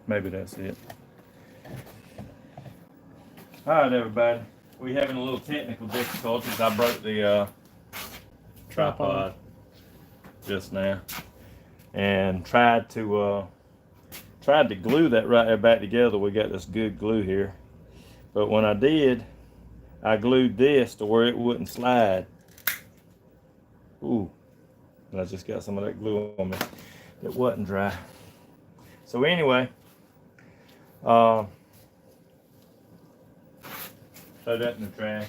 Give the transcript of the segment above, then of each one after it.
Maybe that's it. All right, everybody. We having a little technical difficulties. I broke the tripod just now, and tried to glue that right there back together. We got this good glue here, but when I did, I glued this to where it wouldn't slide. Ooh, and I just got some of that glue on me. It wasn't dry. So anyway, throw that in the trash.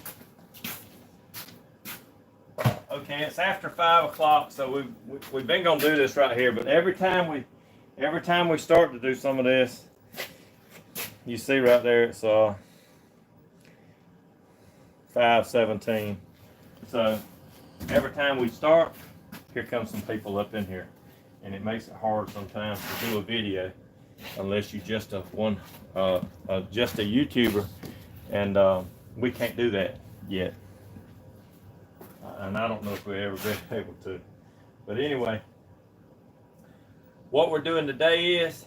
Okay, it's after 5 o'clock, so we've been gonna do this right here. But every time we start to do some of this, you see right there, it's 5:17. So every time we start, here comes some people up in here, and it makes it hard sometimes to do a video unless you just just a YouTuber, and we can't do that yet. And I don't know if we'll ever be able to. But anyway, what we're doing today is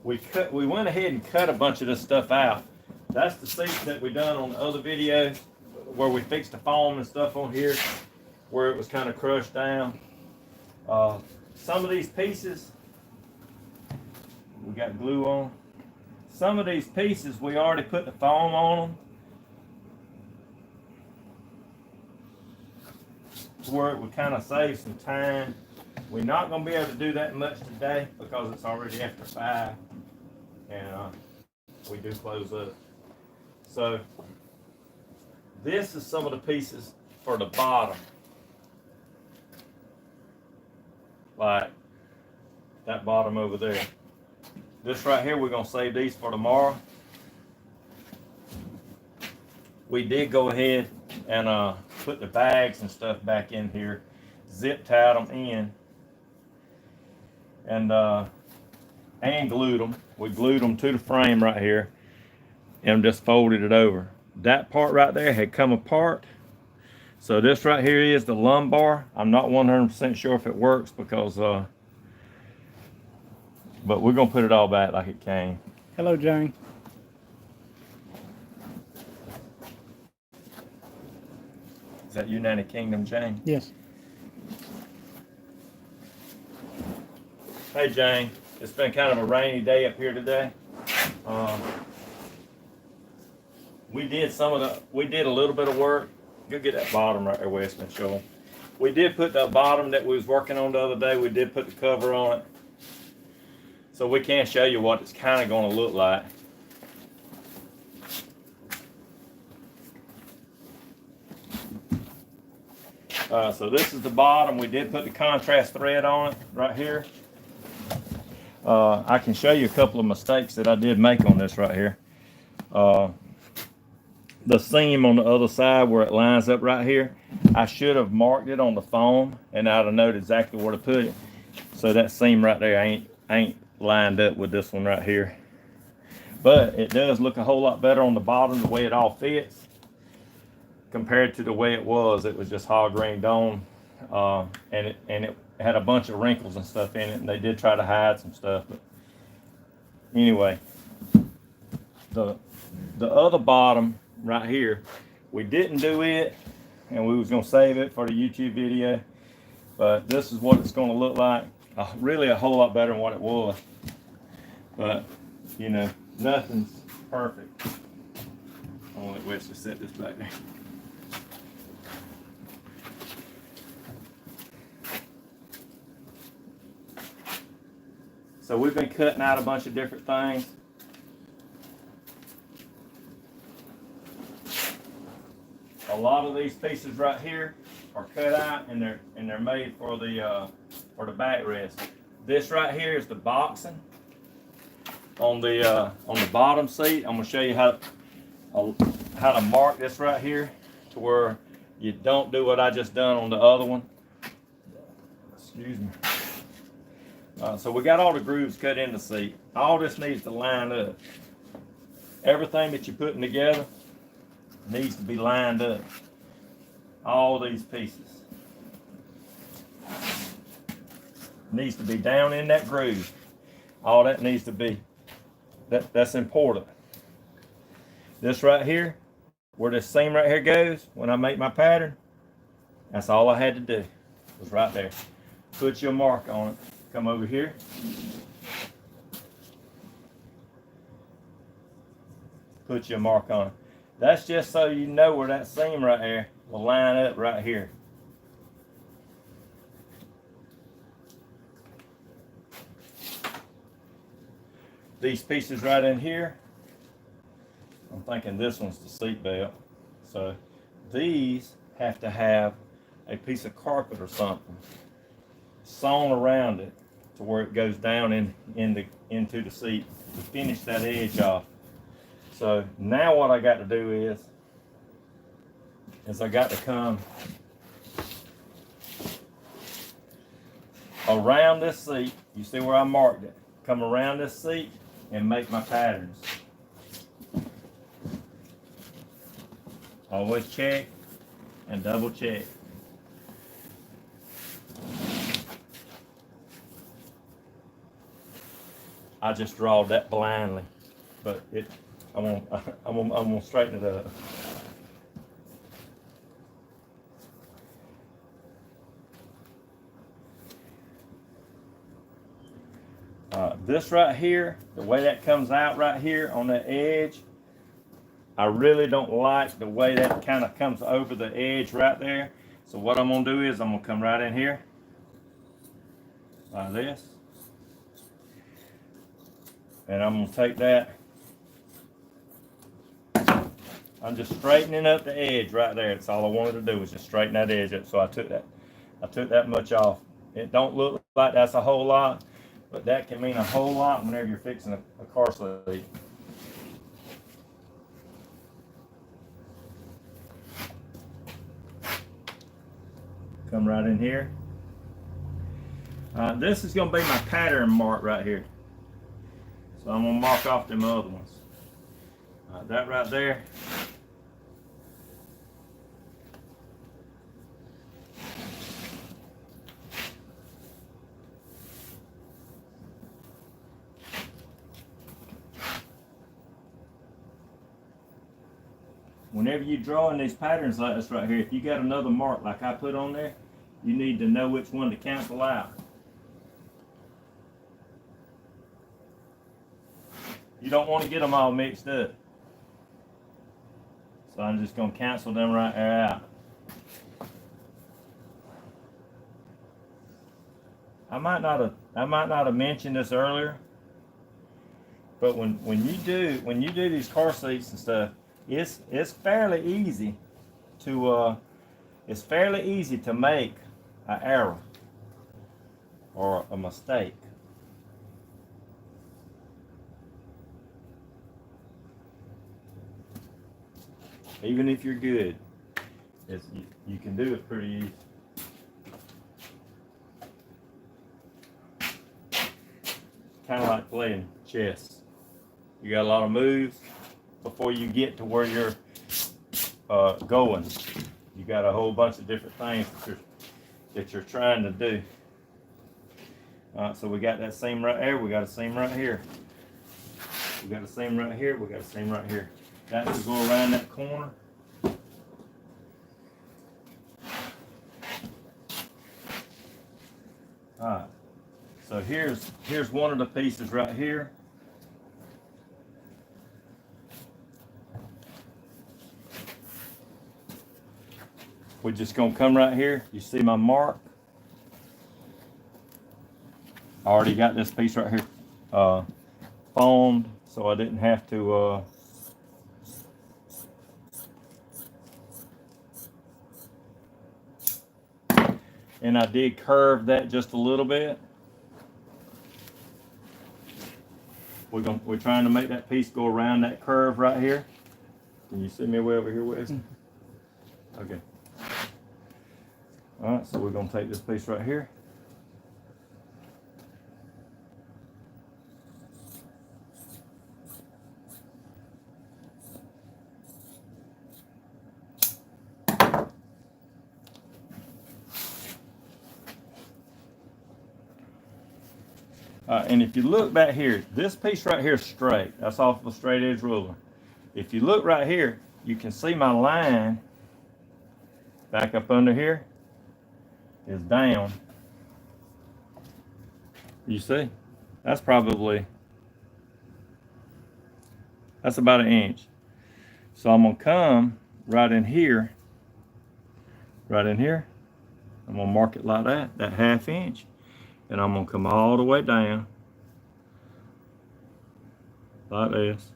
we went ahead and cut a bunch of this stuff out. That's the seat that we done on the other videos where we fixed the foam and stuff on here where it was kind of crushed down. Some of these pieces we got glue on. Some of these pieces we already put the foam on them, where it would kind of save some time. We're not going to be able to do that much today because it's already after 5 and we do close up. So this is some of the pieces for the bottom, like that bottom over there. This right here, we're going to save these for tomorrow. We did go ahead and put the bags and stuff back in here, zip tied them in, and glued them. We glued them to the frame right here and just folded it over. That part right there had come apart. So this right here is the lumbar. I'm not 100% sure if it works because, but we're gonna put it all back like it came. Hello, Jane. Is that United Kingdom, Jane? Yes. Hey, Jane. It's been kind of a rainy day up here today. We did a little bit of work. Go get that bottom right there, Weston, show them. We did put the bottom that we was working on the other day, we did put the cover on it. So we can show you what it's kind of going to look like. So this is the bottom. We did put the contrast thread on it right here. I can show you a couple of mistakes that I did make on this right here. The seam on the other side where it lines up right here, I should have marked it on the foam and I'd have known exactly where to put it. So that seam right there ain't lined up with this one right here. But it does look a whole lot better on the bottom, the way it all fits, compared to the way it was. It was just hog grained on, and it had a bunch of wrinkles and stuff in it, and they did try to hide some stuff. But anyway, the other bottom right here, we didn't do it, and we was gonna save it for the YouTube video. But this is what it's gonna look like. Really a whole lot better than what it was. But you know, nothing's perfect. I'm gonna let Wesley set this back there. So we've been cutting out a bunch of different things. A lot of these pieces right here are cut out and they're made for the backrest. This right here is the boxing on the bottom seat. I'm gonna show you how to mark this right here to where you don't do what I just done on the other one. Excuse me. So we got all the grooves cut in the seat. All this needs to line up. Everything that you're putting together needs to be lined up. All these pieces. needs to be down in that groove. All that needs to be, that's important. This right here, where this seam right here goes, when I make my pattern, that's all I had to do, was right there. Put your mark on it. Come over here. Put your mark on it. That's just so you know where that seam right there will line up right here. These pieces right in here, I'm thinking this one's the seat belt. So these have to have a piece of carpet or something sewn around it to where it goes down into the seat to finish that edge off. So now what I got to do is I got to come around this seat. You see where I marked it? Come around this seat and make my patterns. Always check and double check. I just drawed that blindly, but I'm gonna straighten it up. This right here, the way that comes out right here on the edge, I really don't like the way that kind of comes over the edge right there. So what I'm gonna do is I'm gonna come right in here like this, and I'm gonna take that. I'm just straightening up the edge right there. That's all I wanted to do, was just straighten that edge up. So I took that much off. It don't look like that's a whole lot, but that can mean a whole lot whenever you're fixing a car sleeve. Come right in here. This is going to be my pattern mark right here. So I'm going to mark off them other ones. That right there. Whenever you're drawing these patterns like this right here, if you got another mark like I put on there, you need to know which one to cancel out. You don't want to get them all mixed up. So I'm just going to cancel them right there out. I might not have mentioned this earlier, but when you do these car seats and stuff, it's fairly easy to make an error or a mistake. Even if you're good, you can do it pretty easy. Kind of like playing chess. You got a lot of moves before you get to where you're going. You got a whole bunch of different things that you're trying to do. So we got that seam right there. We got a seam right here. We got a seam right here. We got a seam right here. That will go around that corner. All right. So here's one of the pieces right here. We're just gonna come right here. You see my mark? I already got this piece right here foamed, so I didn't have to and I did curve that just a little bit. We're trying to make that piece go around that curve right here. Can you see me way over here, Wes? Okay. All right, so we're gonna take this piece right here. And if you look back here, this piece right here is straight. That's off of a straight edge ruler. If you look right here, you can see my line back up under here is down. You see? That's probably, that's about an inch. So I'm gonna come right in here. I'm gonna mark it like that 1/2 inch. And I'm gonna come all the way down like this.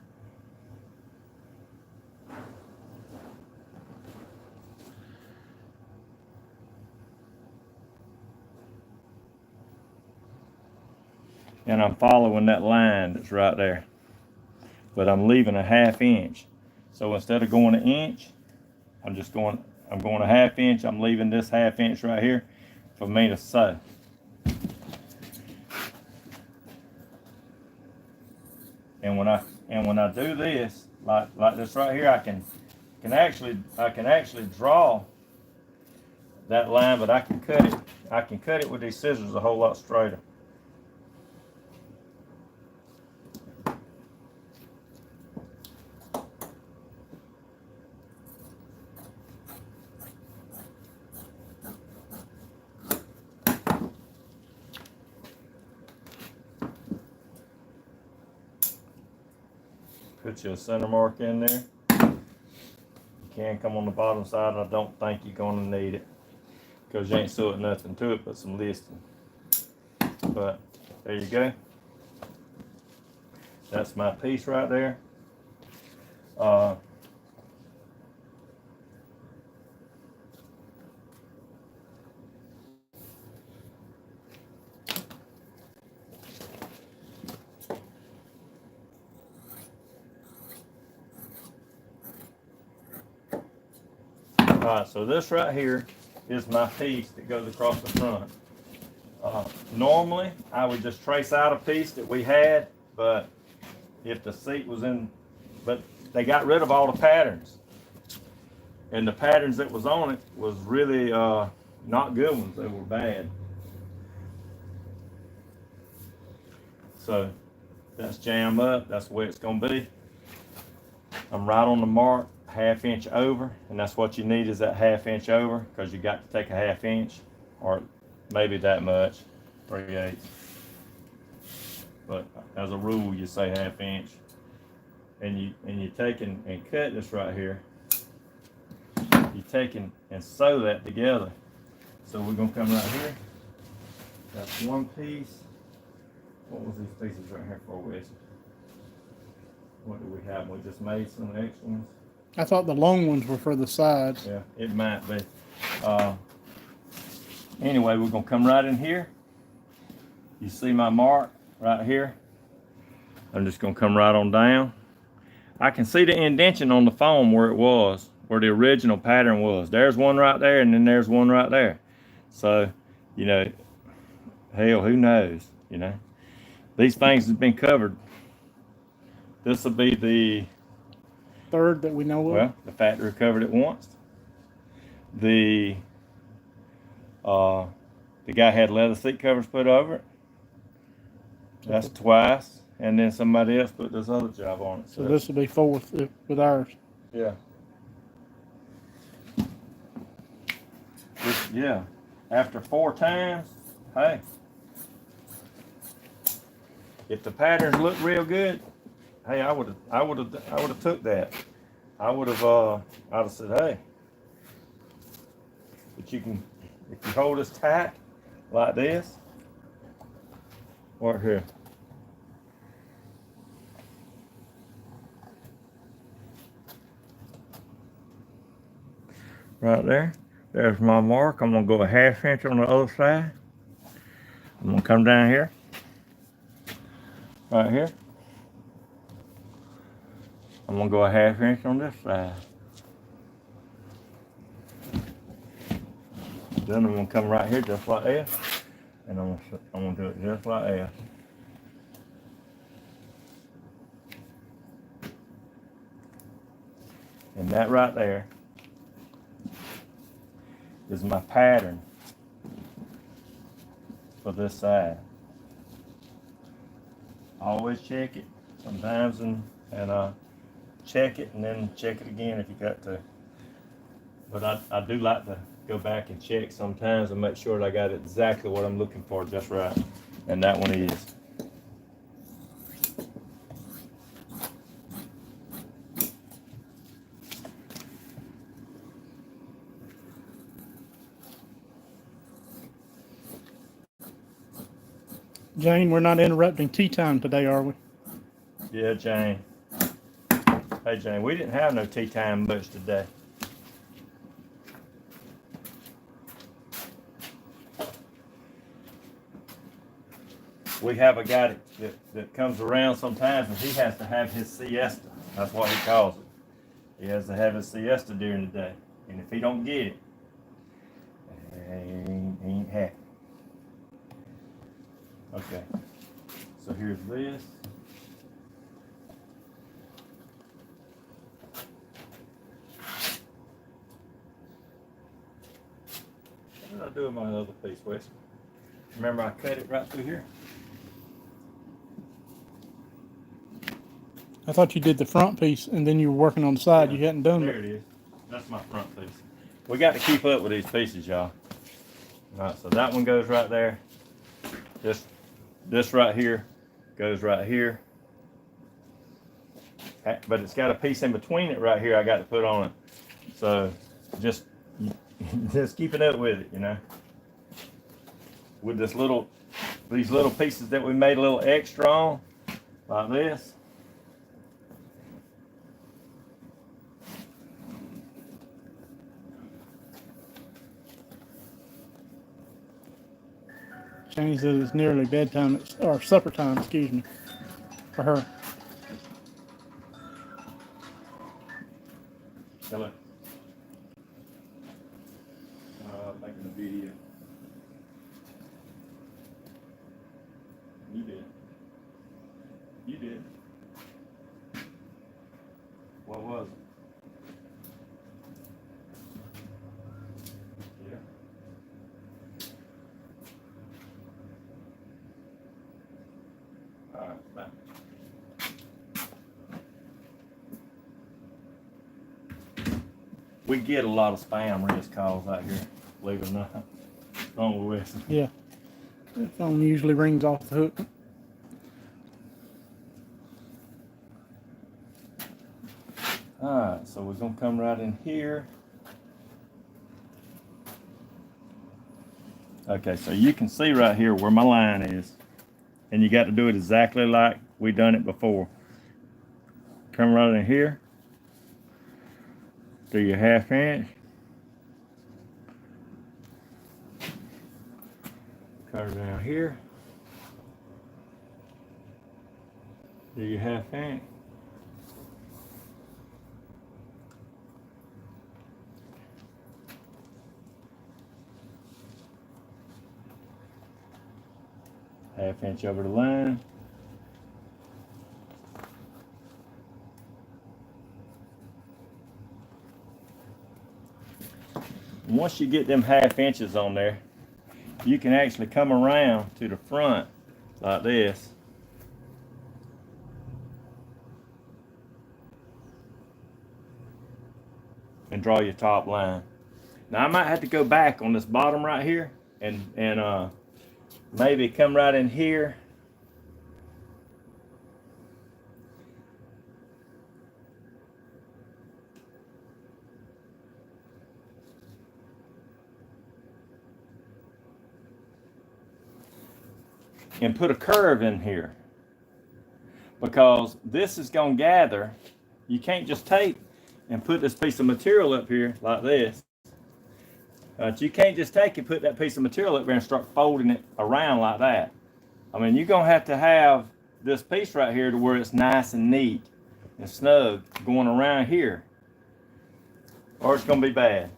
And I'm following that line that's right there. But I'm leaving a 1/2 inch. So instead of going an inch, I'm going a 1/2 inch. I'm leaving this 1/2 inch right here for me to sew. And when I do this, like this right here, I can actually draw that line, but I can cut it with these scissors a whole lot straighter. Put you a center mark in there. You can come on the bottom side, and I don't think you're gonna need it because you ain't sewing nothing to it but some listing. But there you go. That's my piece right there. Alright, so this right here is my piece that goes across the front. Normally, I would just trace out a piece that we had, but if the seat was in, but they got rid of all the patterns. And the patterns that was on it was really not good ones, they were bad. So that's jammed up, that's the way it's gonna be. I'm right on the mark, 1/2 inch over, and that's what you need is that 1/2 inch over, because you got to take a 1/2 inch, or maybe that much, 3/8. But as a rule, you say 1/2 inch, and you take and cut this right here. You take and sew that together. So we're gonna come right here. That's one piece. What was these pieces right here for, Wes? What do we have? We just made some extra ones. I thought the long ones were for the sides. Yeah, it might be. Anyway, we're gonna come right in here. You see my mark right here? I'm just gonna come right on down. I can see the indentation on the foam where it was, where the original pattern was. There's one right there, and then there's one right there. So, you know, hell, who knows, you know? These things have been covered. This will be the third that we know of. Well, the factory covered it once. The guy had leather seat covers put over it. That's twice, and then somebody else put this other job on it. So this will be fourth with ours. Yeah. Yeah. After 4 times, hey, if the patterns look real good, hey, I would have took that. I'd have said, hey, but you can, if you hold this tight like this, right here. Right there. There's my mark. I'm gonna go a 1/2 inch on the other side. I'm gonna come down here. Right here. I'm gonna go a 1/2 inch on this side. Then I'm gonna come right here just like this, and I'm gonna do it just like this. And that right there is my pattern for this side. always check it sometimes and check it and then check it again if you got to. But I do like to go back and check sometimes and make sure that I got exactly what I'm looking for just right. And that one is. Jane, we're not interrupting tea time today, are we? Yeah, Jane. Hey, Jane, we didn't have no tea time much today. We have a guy that comes around sometimes and he has to have his siesta. That's what he calls it. He has to have his siesta during the day. And if he don't get it, he ain't happy. Okay, so here's this. What did I do with my other piece, Wes? Remember I cut it right through here? I thought you did the front piece and then you were working on the side. Yeah, You hadn't done there it is. That's my front piece. We got to keep up with these pieces, y'all. All right, so that one goes right there. This right here goes right here. But it's got a piece in between it right here I got to put on it. So just keeping up with it, you know. With these little pieces that we made a little extra on, like this. Jane says it's nearly bedtime, or supper time, excuse me, for her. Hello. Making a video. You did. You did. What was it? Yeah. All right, bye. We get a lot of spam risk calls out here, believe it or not. Wrong with Wes. Yeah. The phone usually rings off the hook. Alright, so we're gonna come right in here. Okay, so you can see right here where my line is. And you got to do it exactly like we done it before. Come right in here. Do your 1/2 inch. Cut it down here. Do your 1/2 inch. 1/2 inch over the line. Once you get them 1/2 inches on there, you can actually come around to the front like this. And draw your top line. Now I might have to go back on this bottom right here and maybe come right in here. And put a curve in here, because this is going to gather. You can't just take and put this piece of material up here like this. You can't just take and put that piece of material up here and start folding it around like that. I mean, you're going to have this piece right here to where it's nice and neat and snug going around here, or it's going to be bad.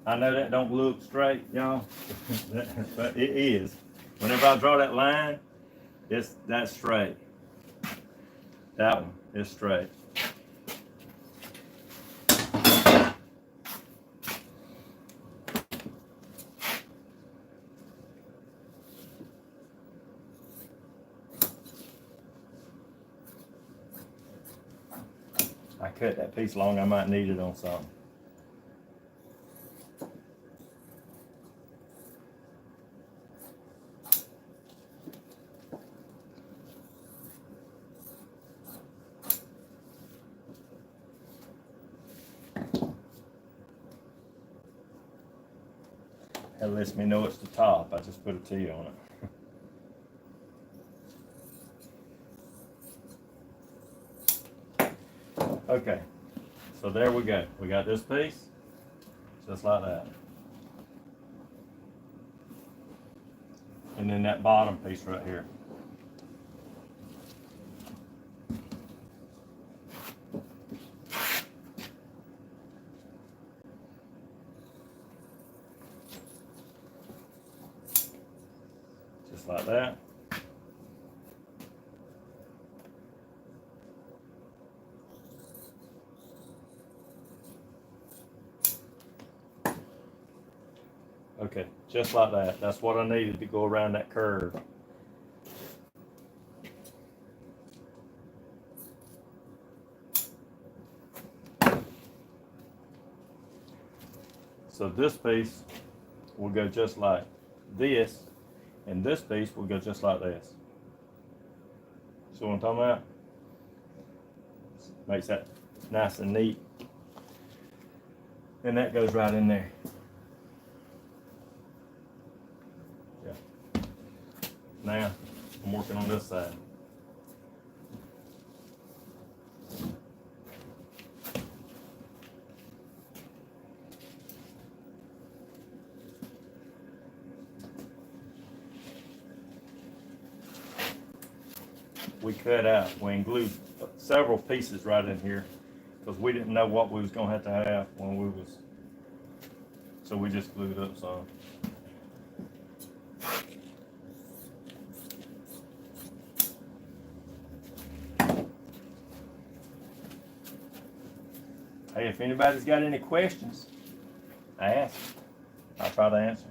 I know that don't look straight, y'all, but it is. Whenever I draw that line, that's straight. That one is straight. I cut that piece long, I might need it on something. That lets me know it's the top. I just put a T on it. Okay, so there we go. We got this piece, just like that. And then that bottom piece right here. Just like that. Okay, just like that. That's what I needed to go around that curve. So this piece will go just like this, and this piece will go just like this. See what I'm talking about? Makes that nice and neat. And that goes right in there. Yeah. Now, I'm working on this side. We cut out, we glued several pieces right in here because we didn't know what we was gonna have to have when we was, so we just glued up some. Hey, if anybody's got any questions, ask. I'll try to answer.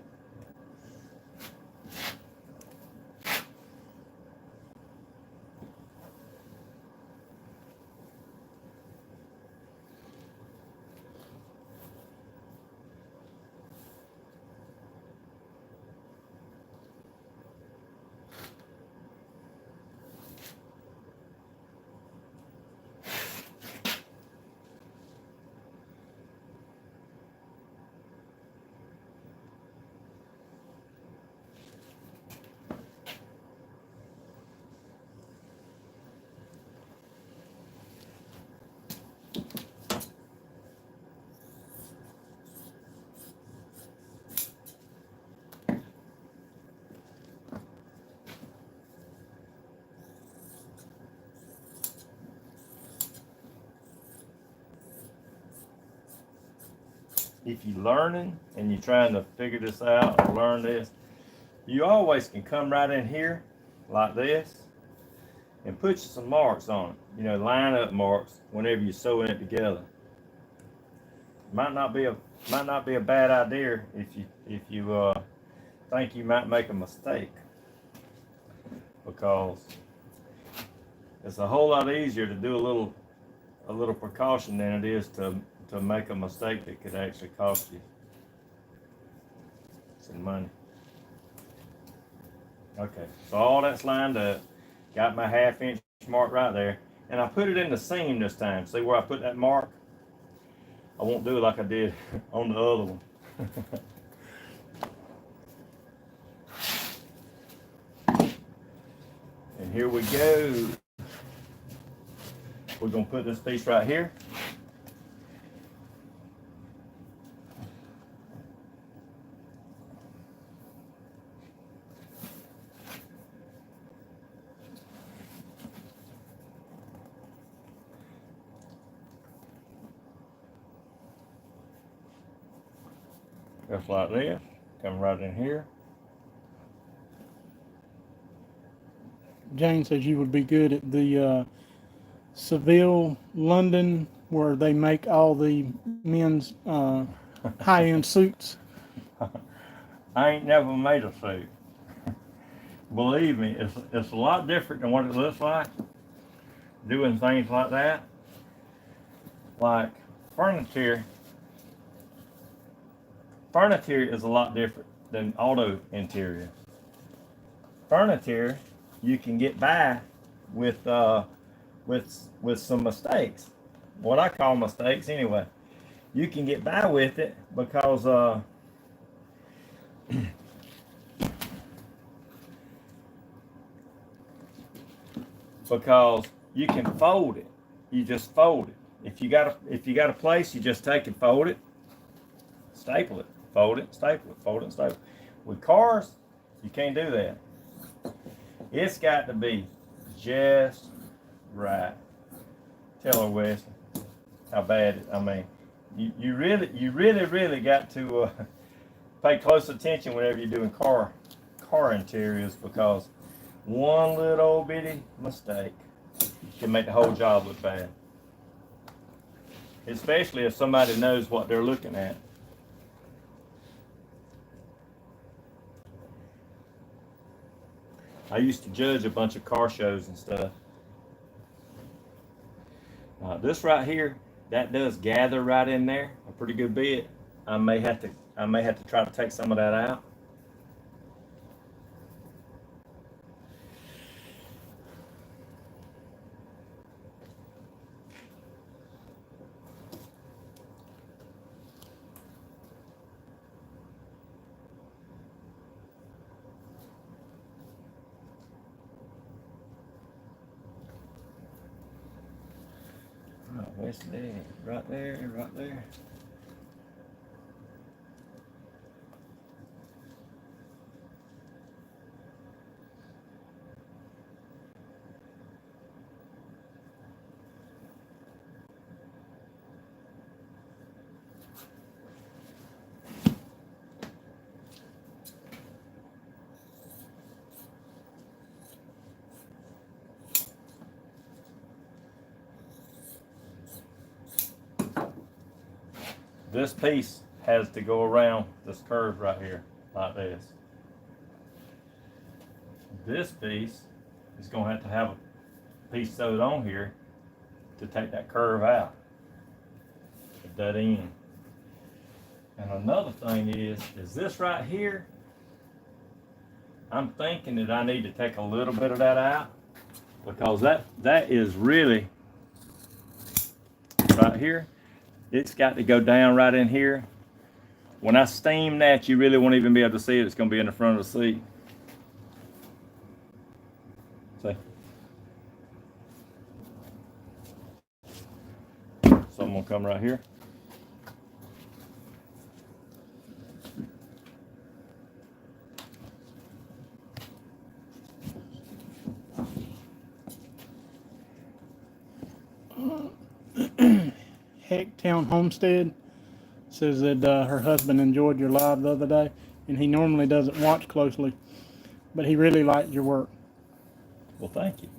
If you're learning and you're trying to figure this out or learn this, you always can come right in here like this and put some marks on it. You know, line up marks whenever you're sewing it together. Might not be a bad idea if you think you might make a mistake, because it's a whole lot easier to do a little precaution than it is to make a mistake that could actually cost you some money. Okay, so all that's lined up. Got my 1/2 inch mark right there. And I put it in the seam this time. See where I put that mark? I won't do it like I did on the other one. And here we go. We're gonna put this piece right here. Just like this, come right in here. Jane says you would be good at the Seville, London, where they make all the men's high-end suits. I ain't never made a suit. Believe me, it's a lot different than what it looks like doing things like that. like furniture is a lot different than auto interior. Furniture, you can get by with some mistakes. What I call mistakes anyway. You can get by with it because because you can fold it. You just fold it. If you got a place, you just take and fold it, staple it, fold it, staple it, fold it, staple it. With cars, you can't do that. It's got to be just right. Tell her, Wesley, how bad it. I mean, you really got to pay close attention whenever you're doing car interiors, because one little old bitty mistake can make the whole job look bad. Especially if somebody knows what they're looking at. I used to judge a bunch of car shows and stuff. This right here, that does gather right in there a pretty good bit. I may have to try to take some of that out. Where's that? Right there, right there. This piece has to go around this curve right here, like this. This piece is going to have a piece sewed on here to take that curve out at that end. And another thing is this right here, I'm thinking that I need to take a little bit of that out, because that is really right here. It's got to go down right in here. When I steam that, you really won't even be able to see it. It's going to be in the front of the seat. See? So I'm going to come right here. Hecktown Homestead says that her husband enjoyed your live the other day, and he normally doesn't watch closely, but he really liked your work. Well, thank you.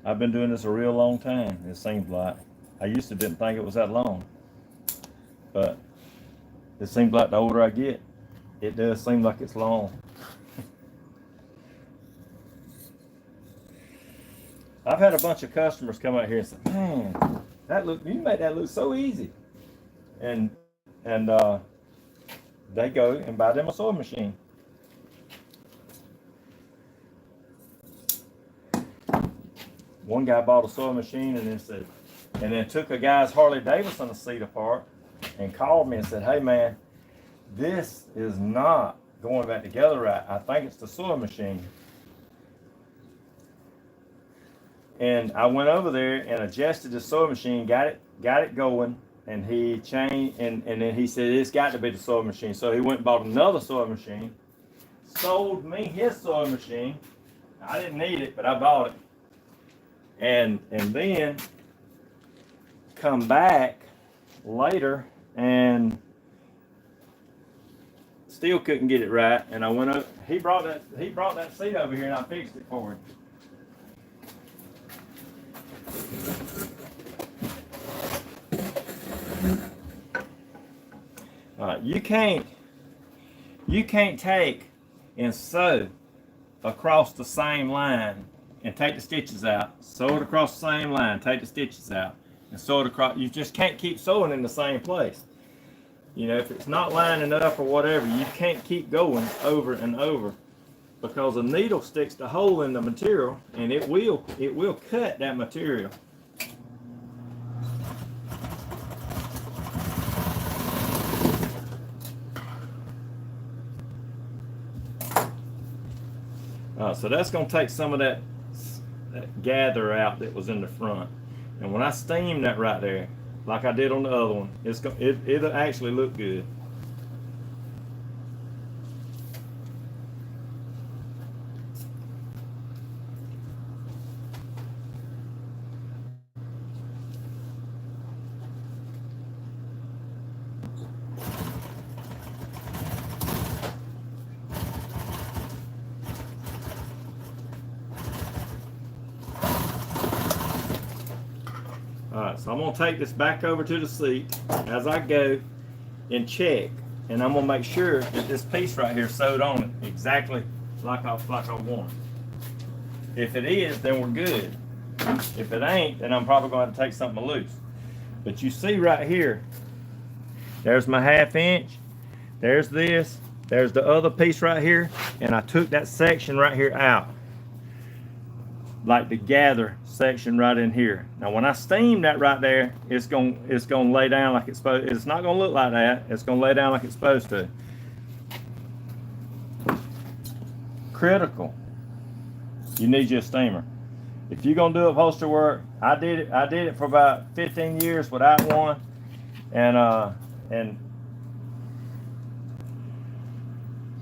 I've been doing this a real long time, it seems like. I used to didn't think it was that long, but it seems like the older I get, it does seem like it's long. I've had a bunch of customers come out here and say, man, you made that look so easy. And they go and buy them a sewing machine. One guy bought a sewing machine and then took a guy's Harley Davidson seat apart and called me and said, hey man, this is not going back together right. I think it's the sewing machine. And I went over there and adjusted the sewing machine, got it going, and he changed, and then he said, it's got to be the sewing machine. So he went and bought another sewing machine, sold me his sewing machine. I didn't need it, but I bought it. And then come back later and still couldn't get it right. And I went up, he brought that seat over here and I fixed it for him. You can't take and sew across the same line and take the stitches out, sew it across the same line, take the stitches out, and sew it across. You just can't keep sewing in the same place. You know, if it's not lining up or whatever, you can't keep going over and over, because a needle sticks the hole in the material and it will cut that material. So that's going to take some of that gather out that was in the front. And when I steam that right there, like I did on the other one, it'll actually look good. Alright, so I'm going to take this back over to the seat as I go and check. And I'm going to make sure that this piece right here is sewed on it exactly like I want it. If it is, then we're good. If it ain't, then I'm probably going to take something loose. But you see right here, there's my 1/2 inch. There's this. There's the other piece right here. And I took that section right here out. Like the gather section right in here. Now when I steam that right there, it's gonna lay down like it's supposed. It's not gonna look like that. It's gonna lay down like it's supposed to. Critical. You need your steamer. If you're gonna do upholstery work, I did it for about 15 years without one, and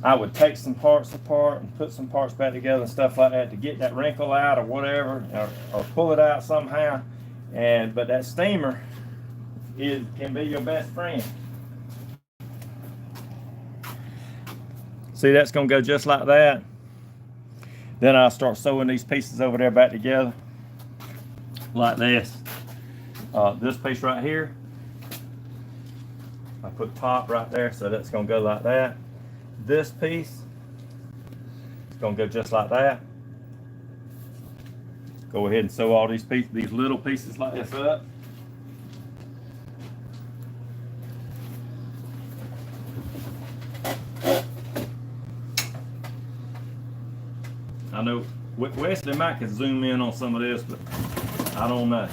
I would take some parts apart and put some parts back together and stuff like that to get that wrinkle out or whatever, or pull it out somehow. But that steamer can be your best friend. See, that's gonna go just like that. Then I'll start sewing these pieces over there back together like this. This piece right here, I put top right there, so that's gonna go like that. This piece is gonna go just like that. Go ahead and sew all these pieces, these little pieces like this up. I know Wesley might could zoom in on some of this, but I don't know.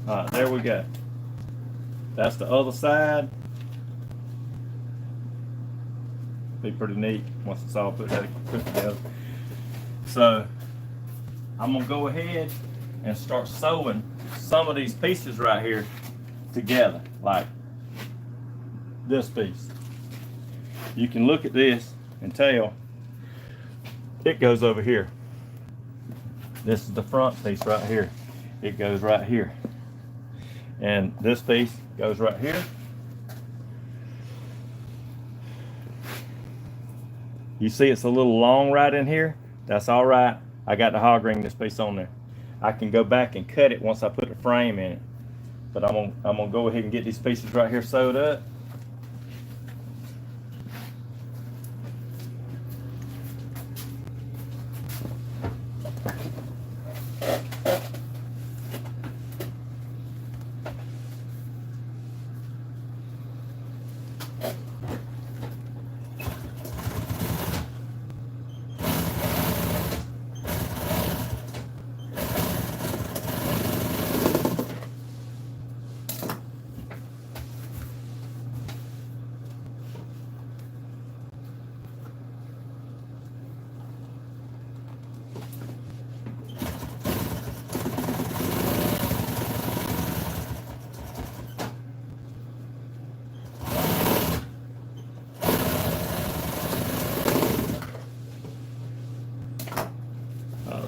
Alright, there we go. That's the other side. Be pretty neat once it's all put together. So I'm gonna go ahead and start sewing some of these pieces right here together, like this piece. You can look at this and tell it goes over here. This is the front piece right here. It goes right here. And this piece goes right here. You see it's a little long right in here. That's all right. I got the hog ring this piece on there. I can go back and cut it once I put the frame in it. But I'm gonna go ahead and get these pieces right here sewed up.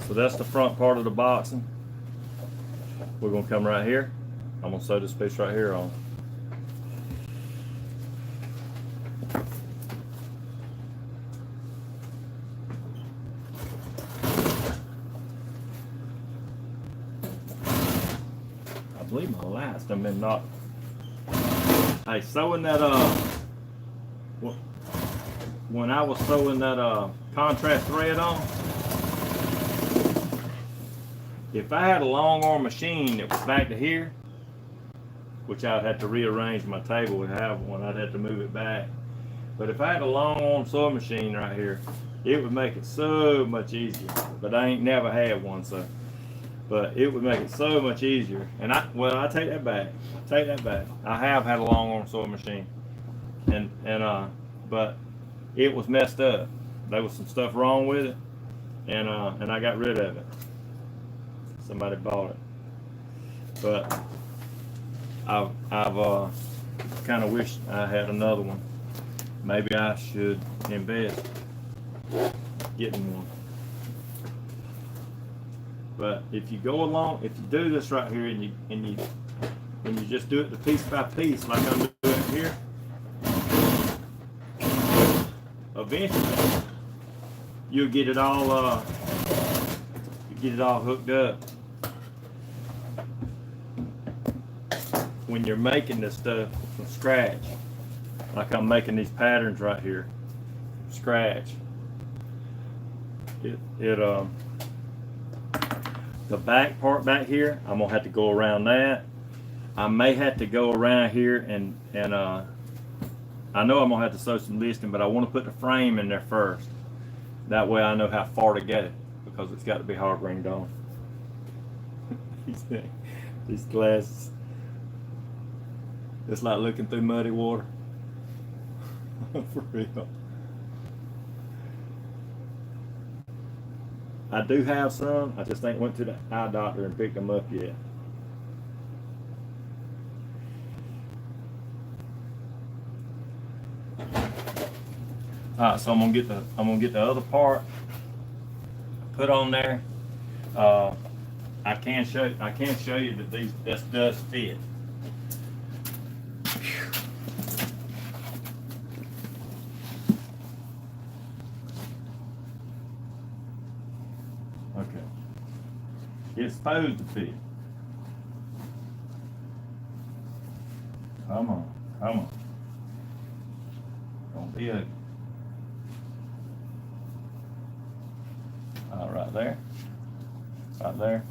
So that's the front part of the boxing. We're gonna come right here. I'm gonna sew this piece right here on. I believe my lights done been knocked Hey, sewing that when I was sewing that contrast thread on, if I had a long arm machine that was back to here, which I'd have to rearrange my table and have one, I'd have to move it back. But if I had a long arm sewing machine right here, it would make it so much easier. But I ain't never had one, so. But it would make it so much easier. And I take that back. Take that back. I have had a long arm sewing machine, but it was messed up. There was some stuff wrong with it, and I got rid of it. Somebody bought it, but I've kind of wished I had another one. Maybe I should invest getting one. But if you go along, if you do this right here, and you just do it piece by piece, like I'm doing here, eventually you'll get it all hooked up. When you're making this stuff from scratch, like I'm making these patterns right here, scratch. The back part back here, I'm gonna have to go around that. I may have to go around here and I know I'm gonna have to sew some listing, but I want to put the frame in there first. That way I know how far to go, because it's got to be hard ringed on. These glasses. It's like looking through muddy water. For real. I do have some. I just ain't went to the eye doctor and picked them up yet. Alright, so I'm gonna get the other part put on there. I can show you that this does fit. Okay. It's supposed to fit. Come on, come on. Don't be ugly. Right there. Right there.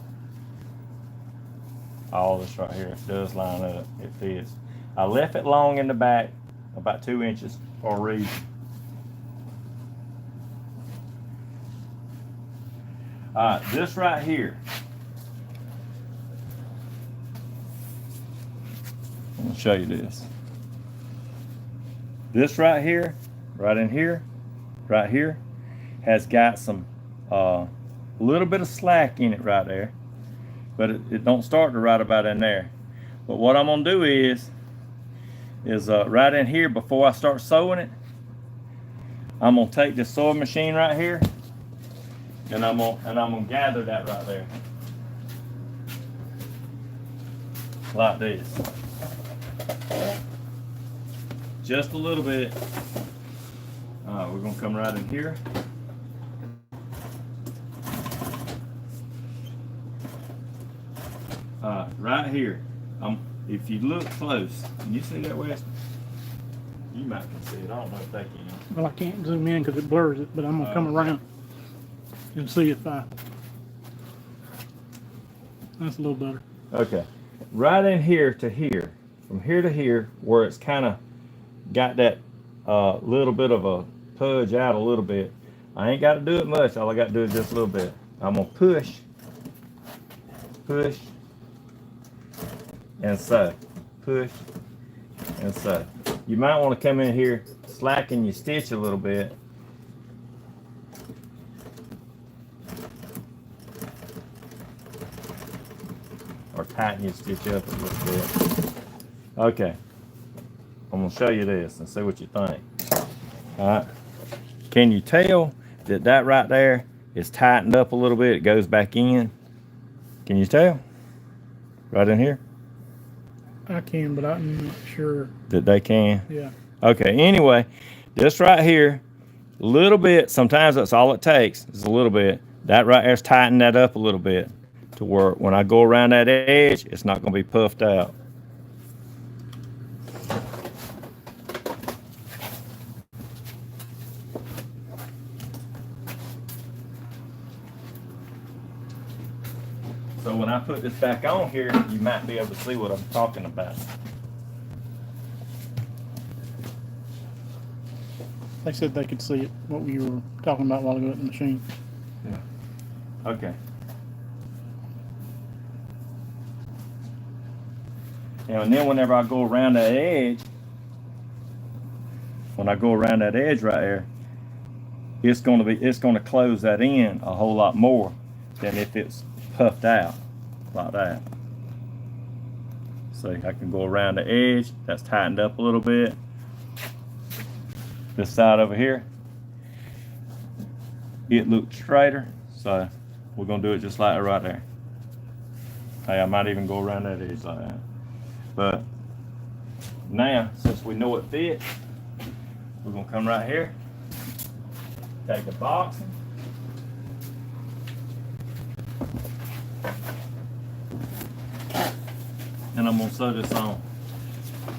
All this right here does line up. It fits. I left it long in the back, about 2 inches for a reason. Alright, this right here. I'm gonna show you this. This right here, right in here, right here, has got some little bit of slack in it right there, but it don't start to right about in there. But what I'm gonna do is right in here, before I start sewing it, I'm gonna take this sewing machine right here, and I'm gonna gather that right there, like this, just a little bit. We're gonna come right in here. Right here, if you look close, can you see that, Wes? You might can see it. I don't know if they can. Well, I can't zoom in because it blurs it, but I'm gonna come around and see if that's a little better. Okay, right in here to here, from here to here, where it's kind of got that little bit of a pudge out a little bit. I ain't got to do it much. All I got to do is just a little bit. I'm gonna push, and sew, push and sew. You might want to come in here, slacken your stitch a little bit. Or tighten your stitch up a little bit. Okay, I'm gonna show you this and see what you think. All right, can you tell that right there is tightened up a little bit? It goes back in. Can you tell? Right in here? I can, but I'm not sure that they can. Yeah. Okay, anyway, this right here, a little bit, sometimes that's all it takes, is a little bit. That right there's tighten that up a little bit to where when I go around that edge, it's not going to be puffed out. put this back on here, you might be able to see what I'm talking about. They said they could see it, what we were talking about while ago at the machine. Yeah. Okay. And then whenever I go around that edge, when I go around that edge right there, it's gonna close that in a whole lot more than if it's puffed out like that. See, I can go around the edge, that's tightened up a little bit. This side over here, it looks straighter, so we're gonna do it just like that right there. Hey, I might even go around that edge like that. But now, since we know it fits, we're gonna come right here, take the boxing, and I'm gonna sew this on.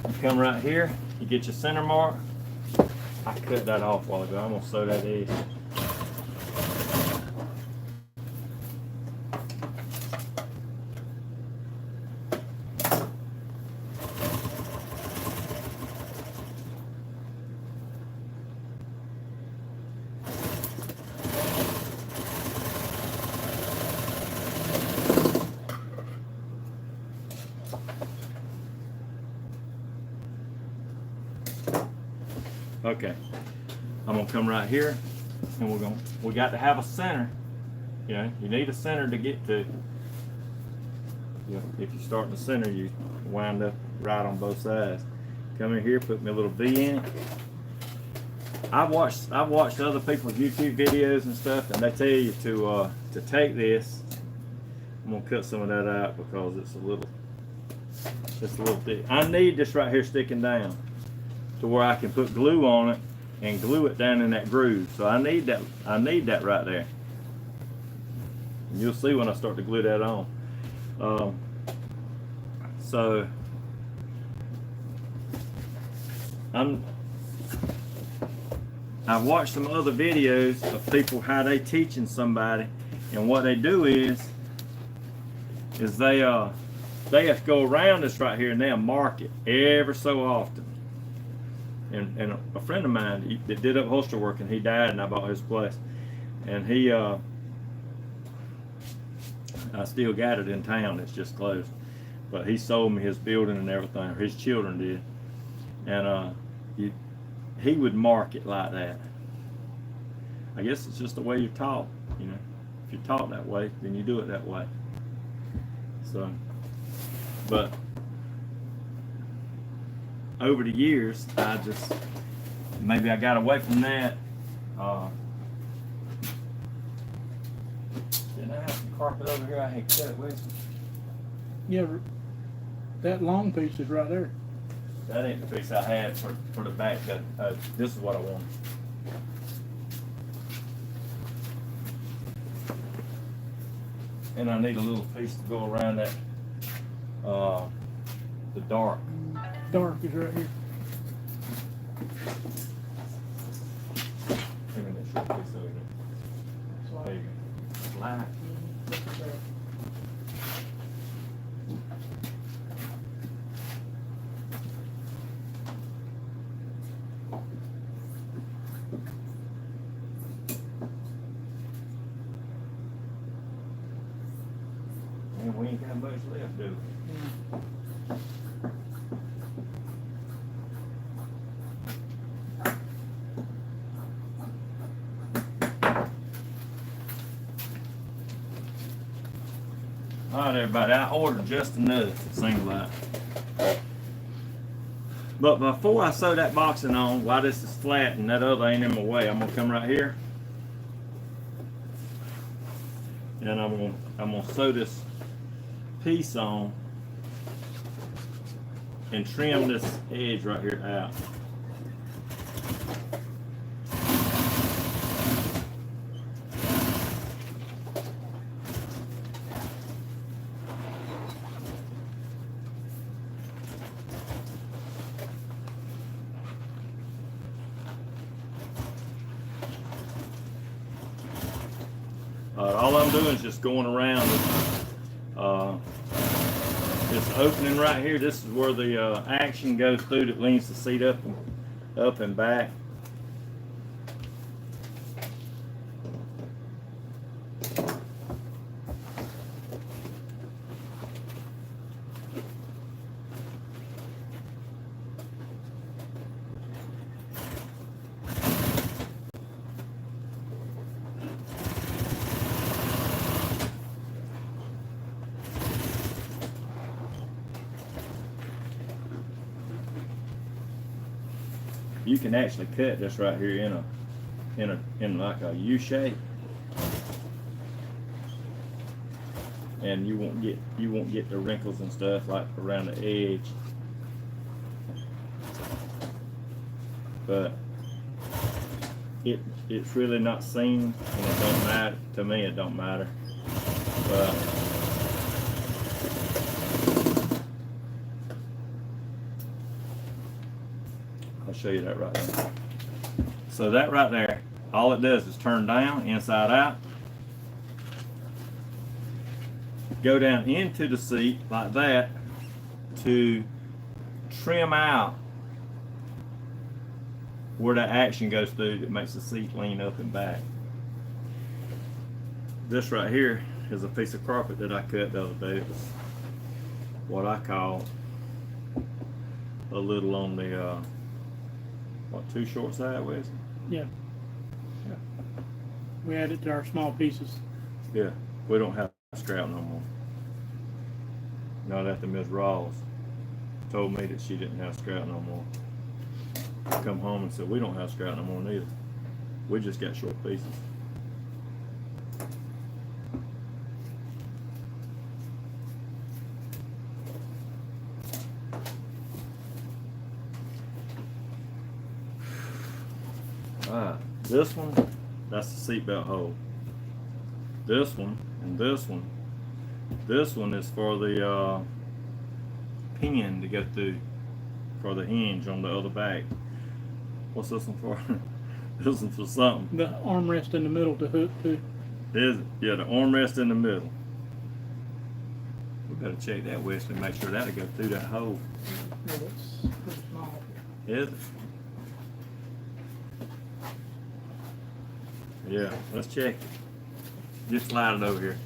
You come right here, you get your center mark. I cut that off a while ago. I'm gonna sew that edge. Okay, I'm gonna come right here, and we got to have a center. You know, you need a center to get to. You know, if you start in the center, you wind up right on both sides. Come in here, put me a little V in it. I've watched other people's YouTube videos and stuff, and they tell you to take this. I'm gonna cut some of that out because it's a little thick. I need this right here sticking down to where I can put glue on it and glue it down in that groove. So I need that right there. And you'll see when I start to glue that on. So I've watched some other videos of people how they teaching somebody, and what they do is they have to go around this right here and they'll mark it ever so often. And a friend of mine that did upholstery work, and he died, and I bought his place. And I still got it in town. It's just closed. But he sold me his building and everything, or his children did. And he would mark it like that. I guess it's just the way you're taught. You know, if you're taught that way, then you do it that way. So, but over the years, maybe I got away from that. Didn't I have some carpet over here I had cut it with? Yeah, that long piece is right there. That ain't the piece I had for the back. This is what I want. And I need a little piece to go around that, the dark. Dark is right here. Give me that short piece over there. There you go. Light. And we ain't got much left, do we? All right, everybody, I ordered just enough, it seems like. But before I sew that boxing on, while this is flat and that other ain't in my way, I'm gonna come right here. And I'm gonna sew this piece on and trim this edge right here out. All I'm doing is just going around this opening right here, this is where the action goes through that leans the seat up and back. You can actually cut this right here in like a U shape, and you won't get the wrinkles and stuff like around the edge. But it's really not seen, and it don't matter to me. It don't matter. But I'll show you that right there. So that right there, all it does is turn down, inside out, go down into the seat like that to trim out where that action goes through that makes the seat lean up and back. This right here is a piece of carpet that I cut the other day. It was what I call a little on the too short sideways. Yeah. We add it to our small pieces. Yeah, we don't have scrap no more. Not after Ms. Rawls told me that she didn't have scrap no more. I come home and said, we don't have scrap no more neither. We just got short pieces. Alright, this one, that's the seatbelt hole. This one and this one. This one is for the pin to go through for the hinge on the other back. What's this one for? This one's for something. The armrest in the middle to hook to. Is it? Yeah, the armrest in the middle. We better check that Wesley and make sure that'll go through that hole. No, it's pretty small. Is it? Yeah, let's check it. Just slide it over here.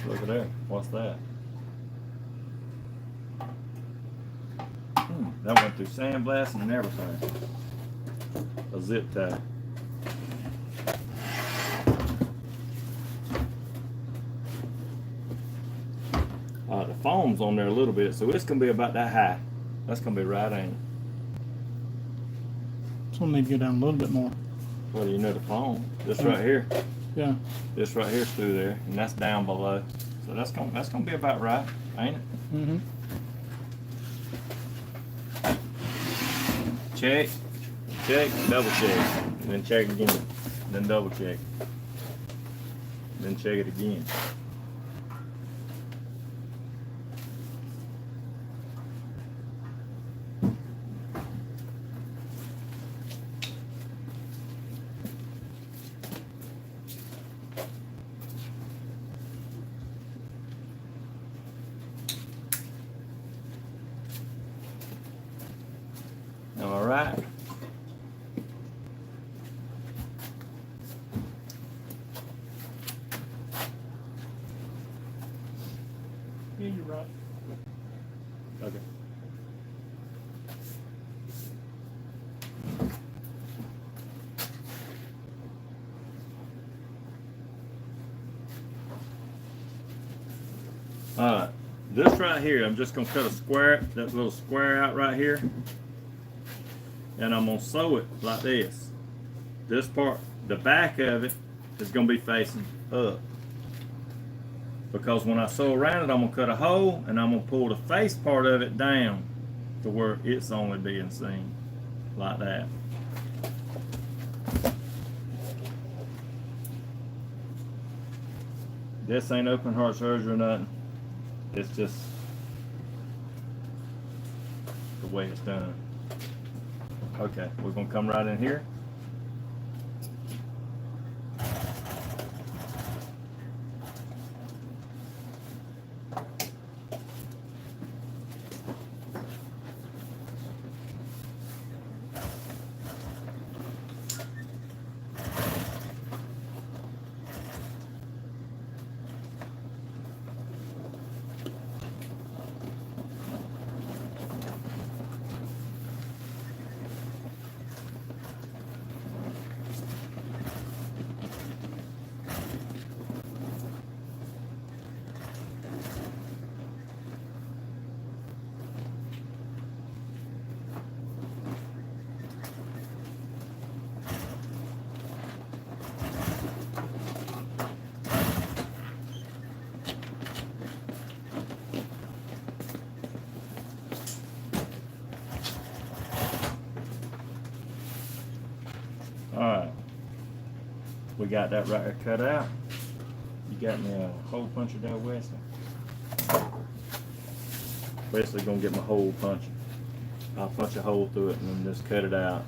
Look at that. What's that? That went through sandblasting and everything. A zip tie. The foam's on there a little bit, so it's gonna be about that high. That's gonna be right, ain't it? It's gonna need to go down a little bit more. Well, you know the foam. This right here. Yeah. This right here's through there, and that's down below. So that's gonna be about right, ain't it? Mm-hmm. Check, double check, and then check again, then double check, then check it again. All right. Yeah, you're right. Okay. All right. This right here, I'm just gonna cut a square, that little square out right here. And I'm gonna sew it like this. This part, the back of it, is gonna be facing up. Because when I sew around it, I'm gonna cut a hole and I'm gonna pull the face part of it down to where it's only being seen. Like that. This ain't open heart surgery or nothing. It's just the way it's done. Okay, we're gonna come right in here We got that right there cut out. You got me a hole puncher there, Wesley? Wesley gonna get my hole puncher. I'll punch a hole through it and then just cut it out.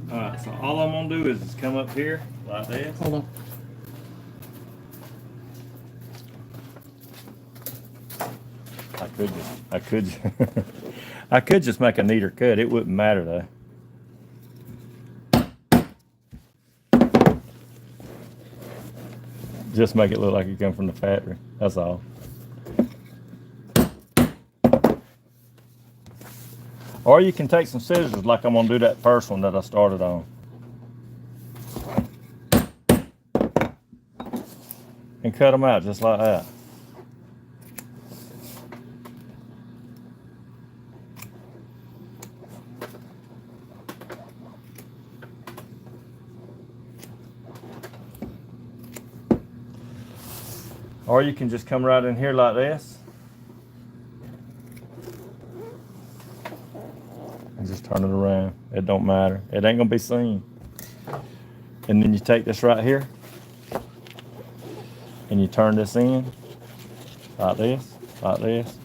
Alright, so all I'm gonna do is just come up here like this. Hold on. I could just make a neater cut. It wouldn't matter though. Just make it look like it come from the factory. That's all. Or you can take some scissors like I'm gonna do that first one that I started on. And cut them out just like that. Or you can just come right in here like this. And just turn it around. It don't matter. It ain't gonna be seen. And then you take this right here. And you turn this in. Like this. Like this.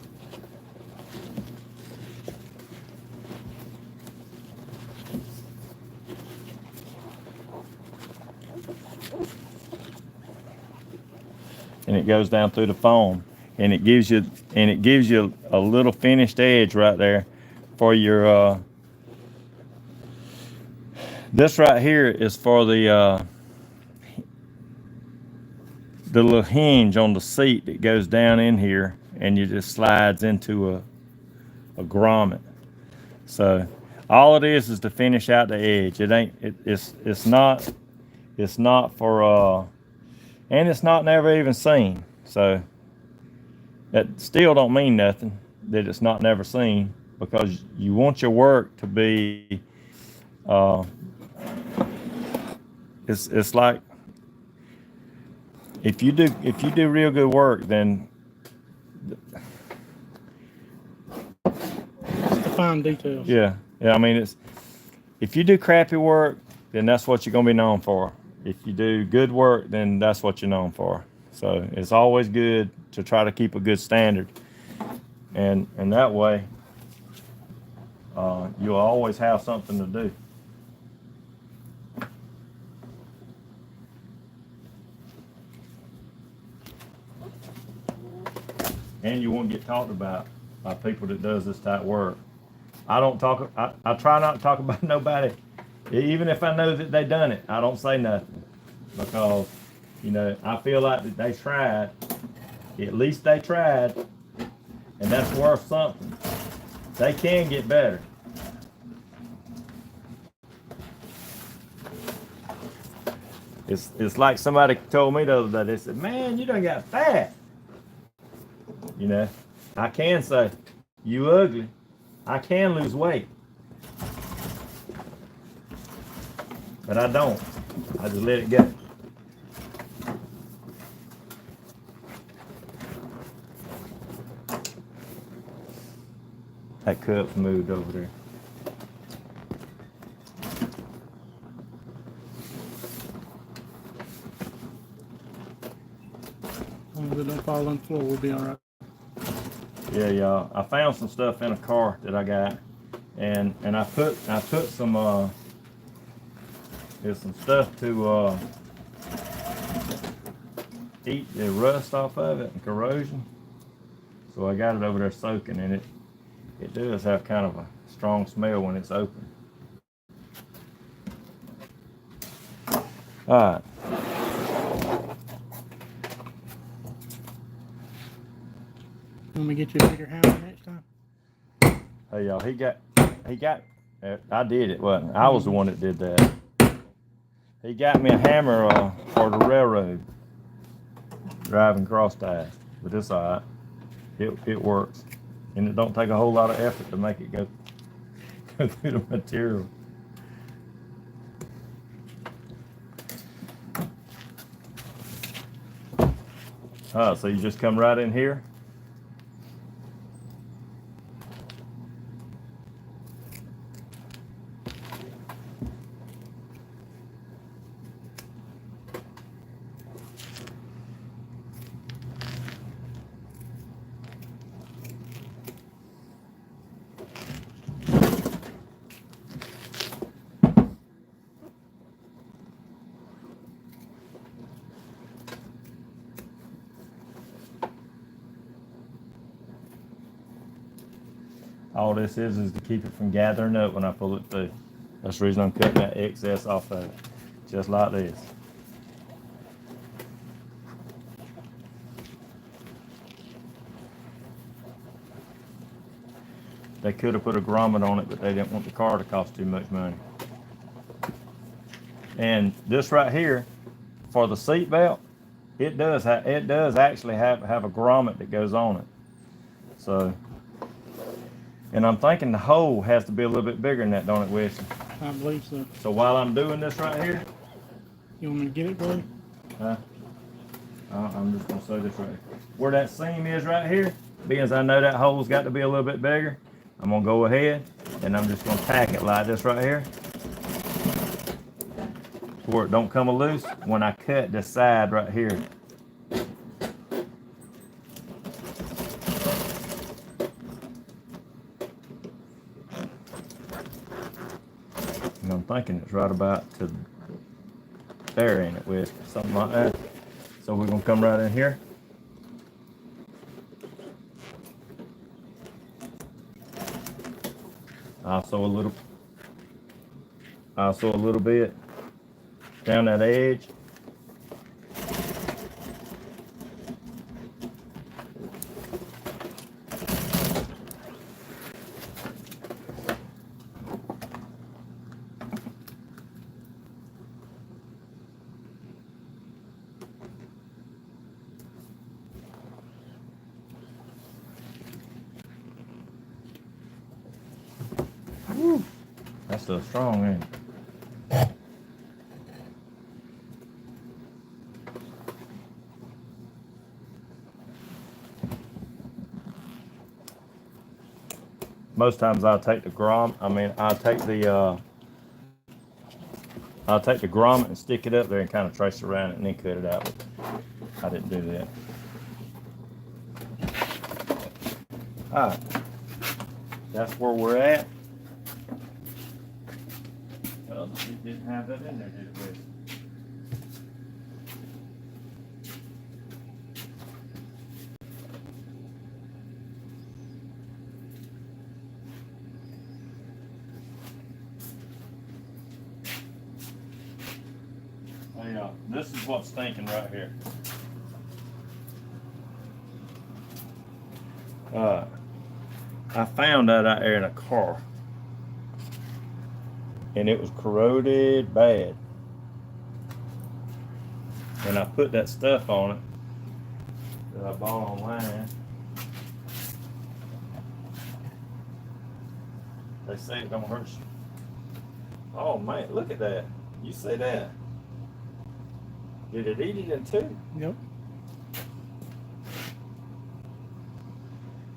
And it goes down through the foam, and it gives you a little finished edge right there for your this right here is for the little hinge on the seat that goes down in here, and you just slides into a grommet. So all it is to finish out the edge. It's not for and it's not never even seen. So that still don't mean nothing that it's not never seen, because you want your work to be it's like if you do real good work, then It's the fine details. yeah, I mean, it's if you do crappy work, then that's what you're gonna be known for. If you do good work, then that's what you're known for. So it's always good to try to keep a good standard, and that way you'll always have something to do. And you won't get talked about by people that does this type of work. I try not to talk about nobody. Even if I know that they done it, I don't say nothing, because, you know, I feel like that they tried. At least they tried, and that's worth something. They can get better. It's like somebody told me the other day. They said, "Man, you done got fat." You know, I can say, "You ugly." I can lose weight. But I don't. I just let it go. That cup's moved over there. As long as it don't fall on the floor, we'll be all right. Yeah, y'all. I found some stuff in a car that I got, and I put some there's some stuff to eat the rust off of it and corrosion. So I got it over there soaking, and it does have kind of a strong smell when it's open. All right. Want me to get you a bigger hammer next time? Hey y'all, he got. I did it, wasn't I? I was the one that did that. He got me a hammer for the railroad, driving cross ties, but it's all right. It works, and it don't take a whole lot of effort to make it go through the material. So you just come right in here. All this is to keep it from gathering up when I pull it through. That's the reason I'm cutting that excess off of it, just like this. They could have put a grommet on it, but they didn't want the car to cost too much money. And this right here, for the seat belt, it does actually have a grommet that goes on it. So. And I'm thinking the hole has to be a little bit bigger than that, don't it, Wesley? I believe so. So while I'm doing this right here, You want me to get it, buddy? I'm just gonna sew this right here. Where that seam is right here, being as I know that hole's got to be a little bit bigger, I'm gonna go ahead and I'm just gonna tack it like this right here, where it don't come loose when I cut this side right here. And I'm thinking it's right about to there, ain't it, with something like that. So we're gonna come right in here. I'll sew a little bit down that edge. Woo. That's still strong, ain't it? Most times I'll take the I'll take the grommet and stick it up there and kind of trace around it and then cut it out. I didn't do that. All right, that's where we're at. Well, it didn't have that in there, did it, Wes? This is what's stinking right here. I found that out there in a car, and it was corroded bad. And I put that stuff on it that I bought online. They say it don't hurt you. Oh man, look at that. You see that? Did it eat it in two? Yep.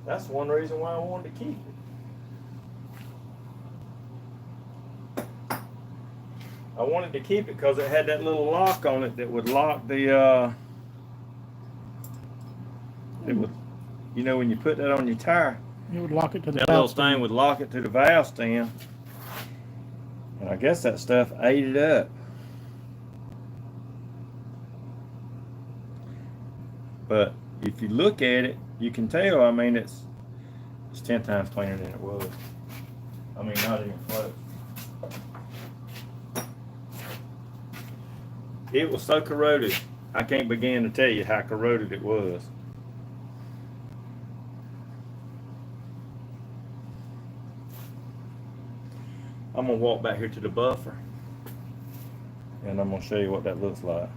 That's one reason why I wanted to keep it. I wanted to keep it because it had that little lock on it that would lock the you know, when you put that on your tire, It would lock it to the that little valve thing stem. would lock it to the valve stem. And I guess that stuff ate it up. But if you look at it, you can tell, I mean, it's 10 times cleaner than it was. I mean, not even close. It was so corroded, I can't begin to tell you how corroded it was. I'm gonna walk back here to the buffer and I'm gonna show you what that looks like.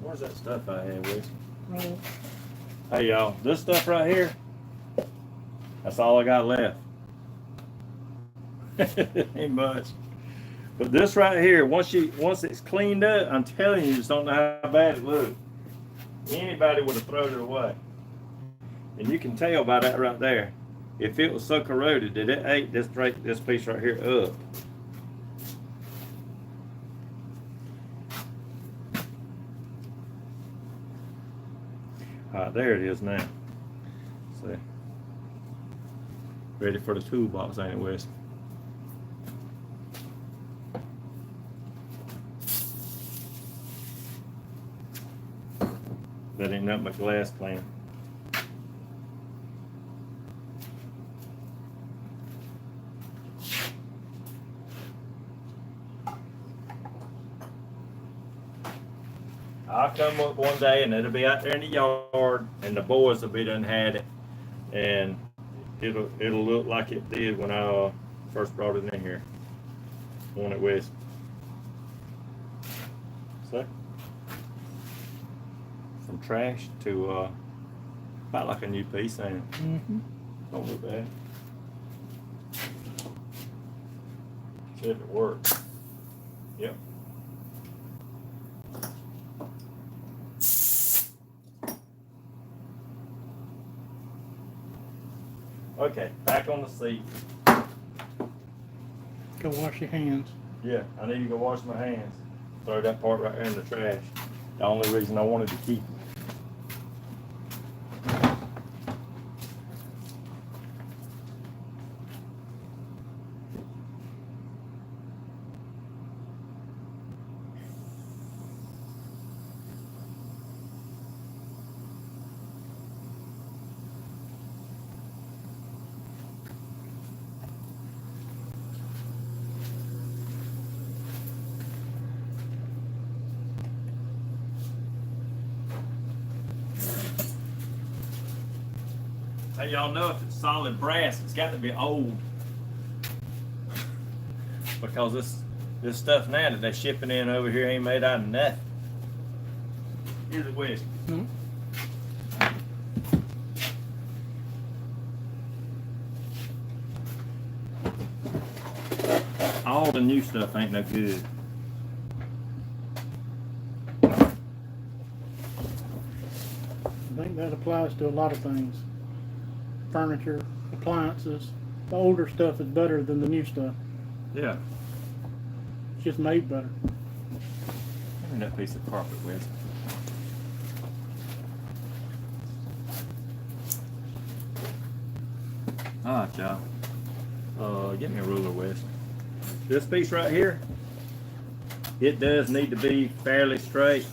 Where's that stuff I had with? Right. Hey y'all, this stuff right here, that's all I got left. Ain't much. But this right here, once it's cleaned up, I'm telling you, you just don't know how bad it looks. Anybody would have thrown it away. And you can tell by that right there. If it was so corroded that it ate this piece right here up. All right, there it is now. See. Ready for the toolbox, ain't it, Wes? That ain't nothing but glass cleaner. I'll come up one day and it'll be out there in the yard and the boys will be done had it and it'll look like it did when I first brought it in here. On it with. See? From trash to about like a new piece, ain't it? Mm-hmm. Don't look bad. See if it works. Yep. Okay, back on the seat. Go wash your hands. Yeah, I need to go wash my hands. Throw that part right there in the trash. The only reason I wanted to keep it. Hey, y'all know if it's solid brass, it's got to be old. Because this stuff now that they're shipping in over here ain't made out of nothing. Here's a whisk. No. all the new stuff ain't no good. I think that applies to a lot of things. Furniture, appliances. The older stuff is better than the new stuff. Yeah. It's just made better. Give me that piece of carpet, Wes. All right, y'all. Get me a ruler, Wes. This piece right here, it does need to be fairly straight.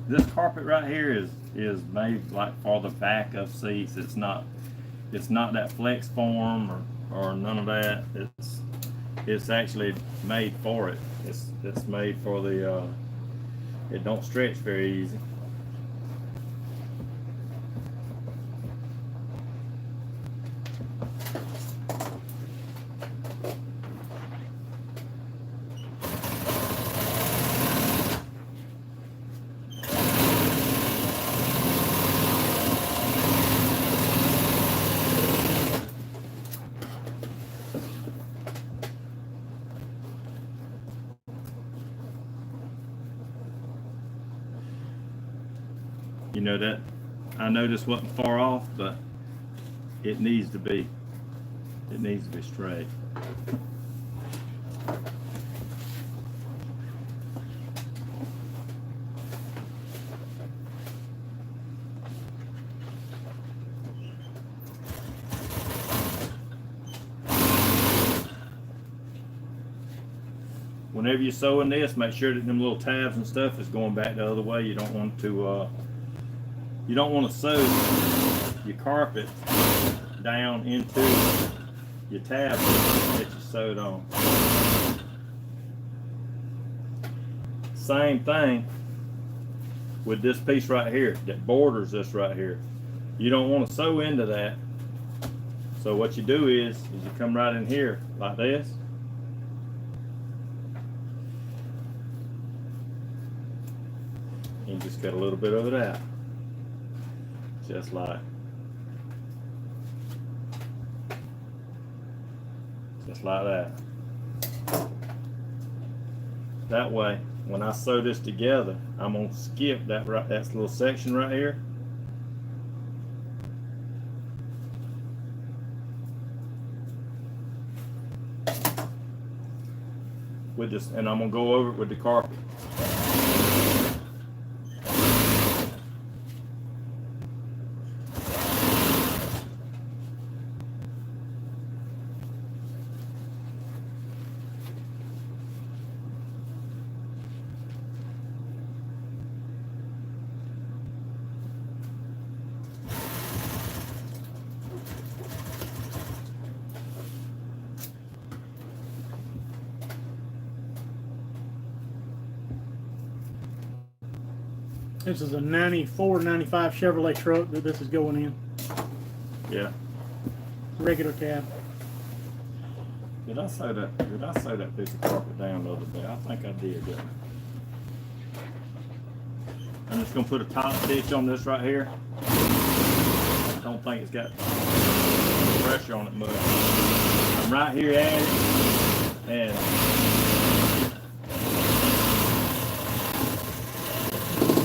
This carpet right here is made like for the back of seats. It's not that flex form or none of that. It's actually made for it. It's made for the it don't stretch very easy. You know that I know this wasn't far off, but it needs to be straight. Whenever you're sewing this, make sure that them little tabs and stuff is going back the other way. You don't want to sew your carpet down into your tab that you sewed on. Same thing with this piece right here that borders this right here. You don't want to sew into that. So what you do is you come right in here like this. And just cut a little bit of it out. Just like that. That way, when I sew this together, I'm gonna skip that little section right here. With this, and I'm gonna go over it with the carpet. This is a 94, 95 Chevrolet truck that this is going in. Yeah. Regular cab. Did I sew that piece of carpet down the other day? I think I did, didn't I? I'm just gonna put a top stitch on this right here. I don't think it's got pressure on it much. I'm right here at it, and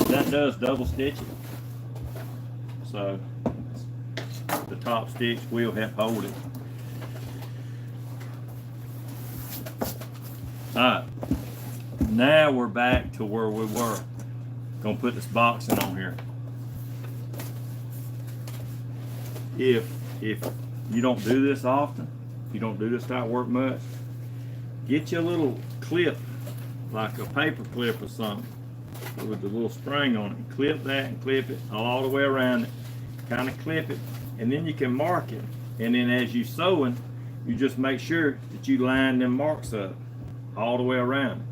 that does double stitch it. So the top stitch will help hold it. Alright, now we're back to where we were. Gonna put this boxing on here. If you don't do this often, if you don't do this type of work much, get you a little clip, like a paper clip or something, with the little spring on it. Clip that and clip it all the way around it. Kind of clip it, and then you can mark it. And then as you sewing, you just make sure that you line them marks up all the way around.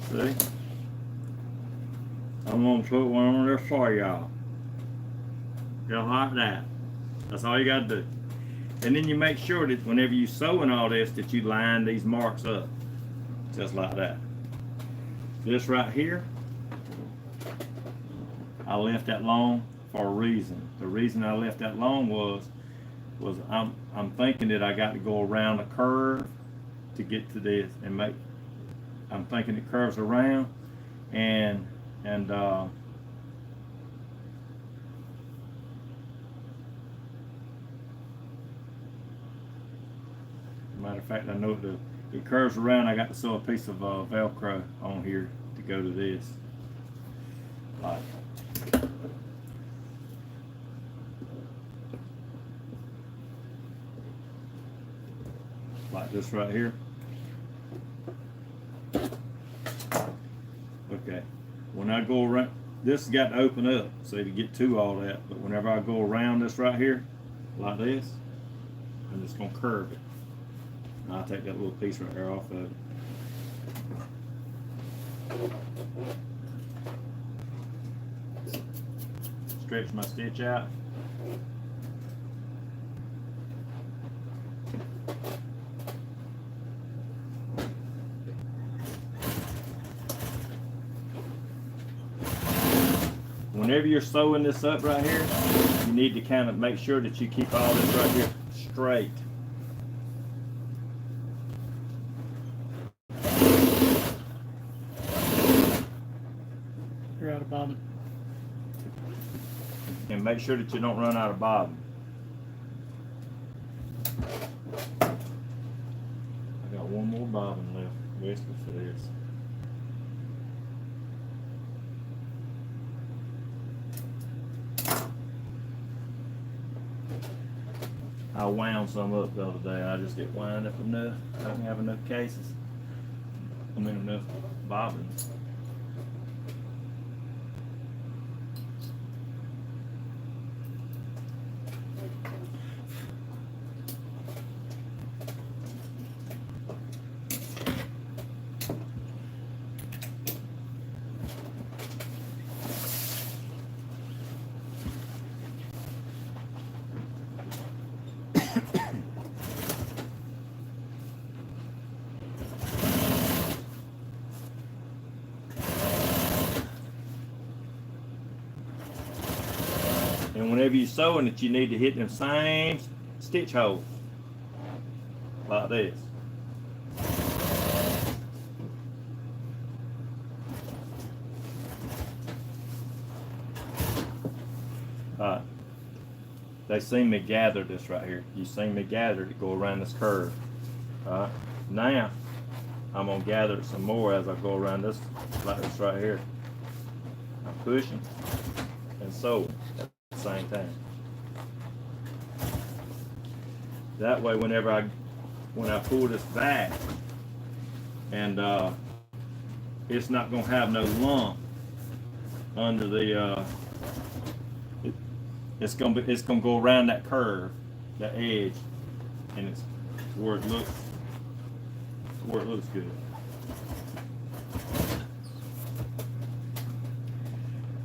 See? I'm gonna put one on there for y'all. Just like that. That's all you gotta do. And then you make sure that whenever you sewing all this, that you line these marks up. Just like that. This right here, I left that long for a reason. The reason I left that long was I'm thinking that I got to go around a curve to get to this and make. I'm thinking it curves around, and matter of fact, I know it curves around. I got to sew a piece of Velcro on here to go to this. Like this right here. Okay, when I go around, this has got to open up, so to get to all that, but whenever I go around this right here, like this, I'm just going to curve it. And I'll take that little piece right there off of it. Stretch my stitch out. Whenever you're sewing this up right here, you need to kind of make sure that you keep all this right here straight. You're out of bobbin. And make sure that you don't run out of bobbin. I got one more bobbin left, basically for this. I wound some up the other day. I just didn't wind up enough. I didn't have enough cases. I mean, enough bobbins. And whenever you're sewing it, you need to hit them same stitch holes, like this. They seen me gather this right here. You seen me gather to go around this curve. Now, I'm gonna gather it some more as I go around this, like this right here. I'm pushing and sewing at the same time. That way, when I pull this back, and it's not gonna have no lump under the. It's gonna go around that curve, that edge, and it's where it looks good.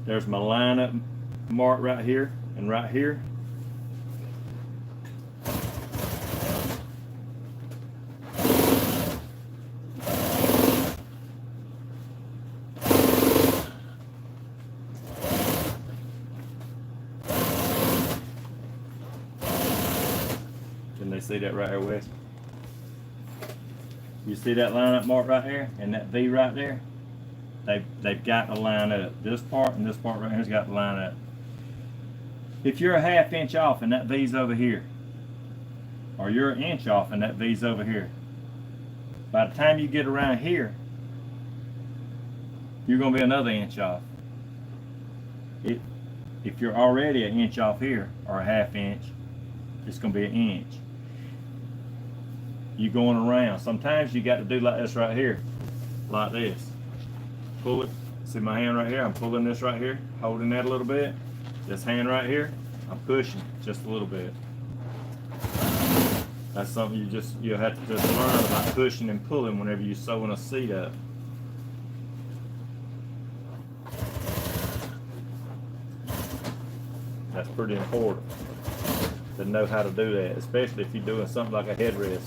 There's my lineup mark right here and right here. Can they see that right here, Wes? You see that line up mark right there and that V right there? They've got to line up. This part and this part right here's got to line up. If you're a ½ inch off and that V's over here, or you're an inch off and that V's over here, by the time you get around here, you're going to be another inch off. If you're already an inch off here, or a ½ inch, it's going to be an inch. You're going around. Sometimes you got to do like this right here, like this. Pull it. See my hand right here? I'm pulling this right here, holding that a little bit. This hand right here, I'm pushing just a little bit. That's something you'll have to just learn about pushing and pulling whenever you're sewing a seat up. That's pretty important to know how to do that, especially if you're doing something like a headrest.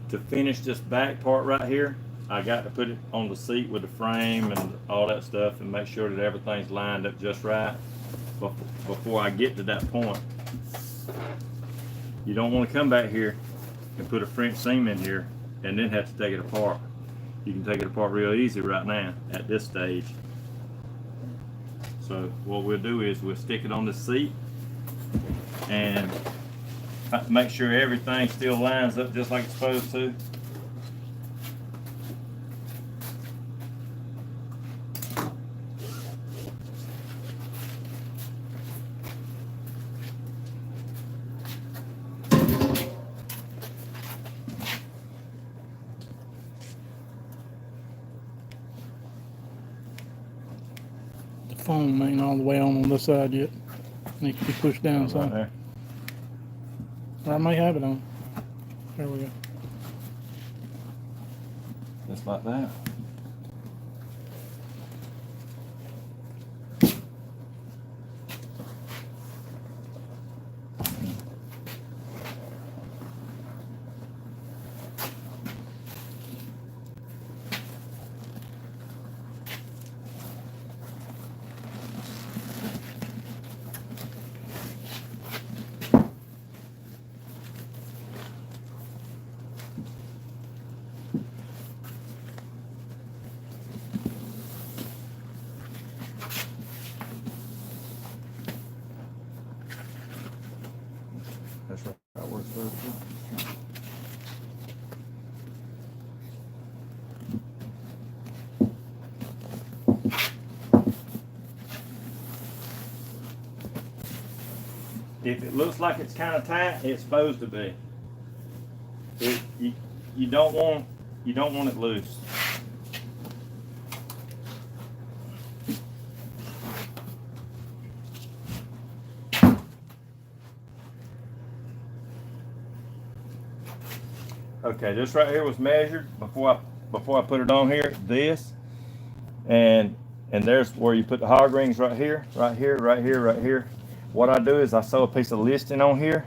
To finish this back part right here, I got to put it on the seat with the frame and all that stuff and make sure that everything's lined up just right before I get to that point. You don't want to come back here and put a French seam in here and then have to take it apart. You can take it apart real easy right now at this stage. So what we'll do is we'll stick it on the seat and make sure everything still lines up just like it's supposed to. The foam ain't all the way on this side yet. Needs to be pushed down some. Right there. Or I may have it on. There we go. Just like that. That's right. That works very good. If it looks like it's kind of tight, it's supposed to be. You don't want it loose. Okay, this right here was measured before I put it on here. This and there's where you put the hog rings right here, right here, right here, right here. What I do is I sew a piece of listing on here.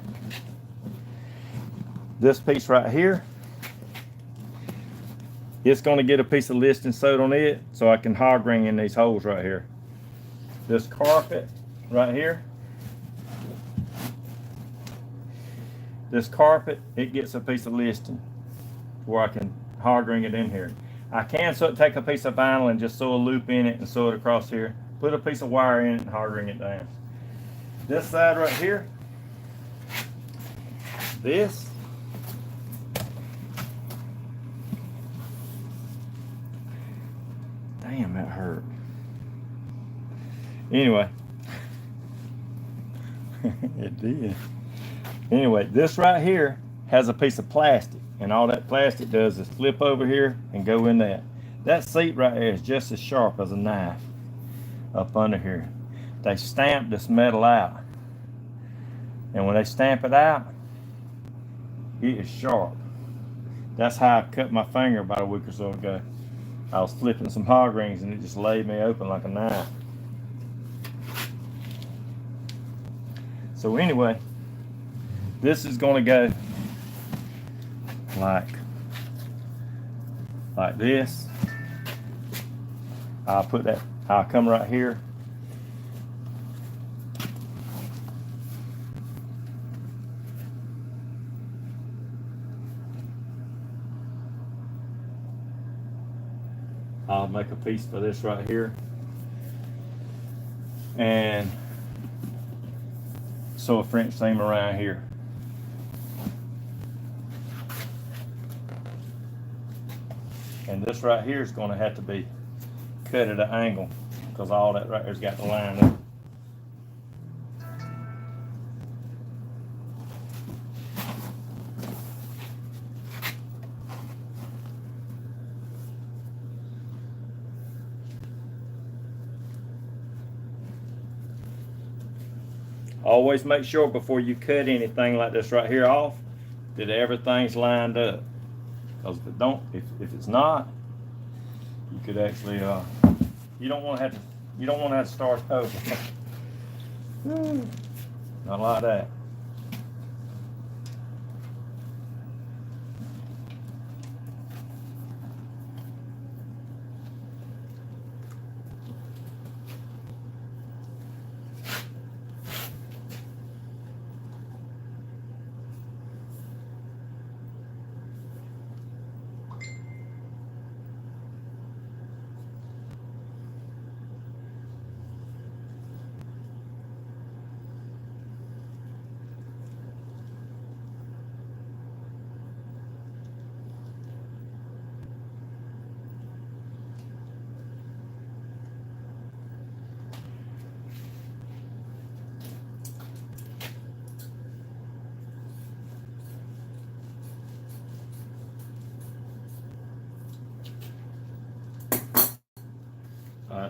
This piece right here, it's going to get a piece of listing sewed on it so I can hog ring in these holes right here. This carpet right here, this carpet, it gets a piece of listing where I can hog ring it in here. I can take a piece of vinyl and just sew a loop in it and sew it across here. Put a piece of wire in it and hog ring it down. This side right here, this, damn, that hurt. Anyway, it did. Anyway, this right here has a piece of plastic, and all that plastic does is flip over here and go in that. That seat right there is just as sharp as a knife up under here. They stamp this metal out, and when they stamp it out, It is sharp. That's how I cut my finger about a week or so ago. I was flipping some hog rings and it just laid me open like a knife. So anyway, this is going to go like this. I'll come right here. I'll make a piece for this right here. And sew a French seam around here. And this right here is going to have to be cut at an angle because all that right there's got to line up. Always make sure before you cut anything like this right here off that everything's lined up. Because if it's not, you could actually you don't want to have to start over. Not like that.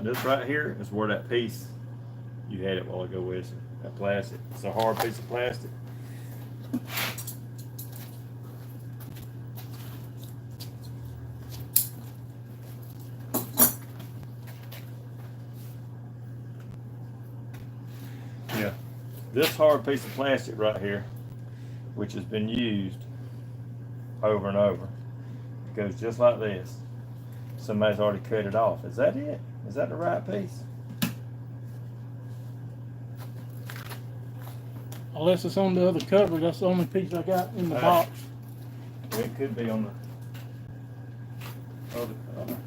This right here is where that piece you had it a while ago with that plastic. It's a hard piece of plastic. Yeah, this hard piece of plastic right here, which has been used over and over, goes just like this. Somebody's already cut it off. Is that it? Is that the right piece? Unless it's on the other cover, that's the only piece I got in the box. It could be on the other cover.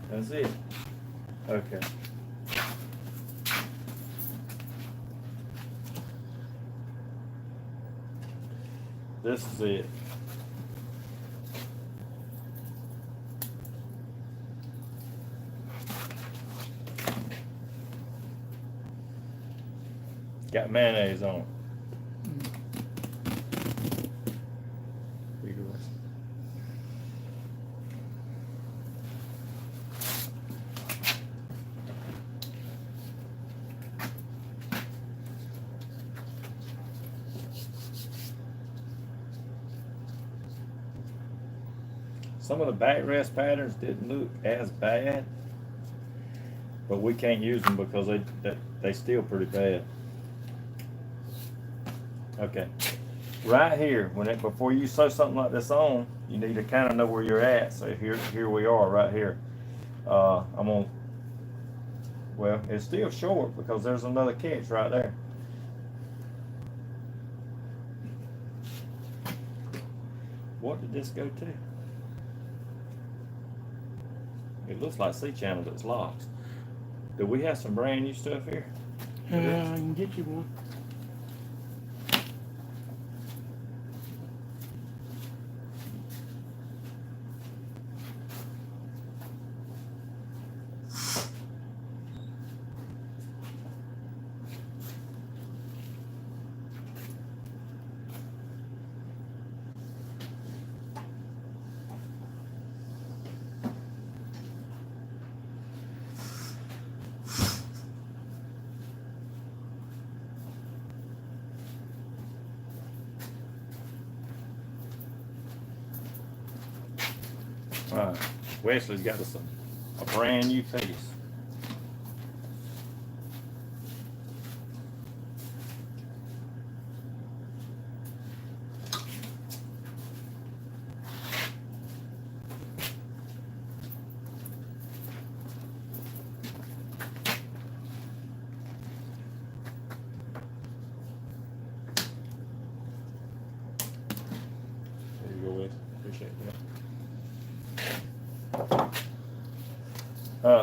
That's it. Okay. This is it. Got mayonnaise on it. Some of the backrest patterns didn't look as bad, but we can't use them because they still pretty bad. Okay, right here, before you sew something like this on, you need to kind of know where you're at. So here we are right here. Well, it's still short because there's another catch right there. What did this go to? It looks like C-channel that's locked. Do we have some brand new stuff here? I can get you one. All right, Wesley's got us a brand new piece. There you go, Wes. Appreciate that.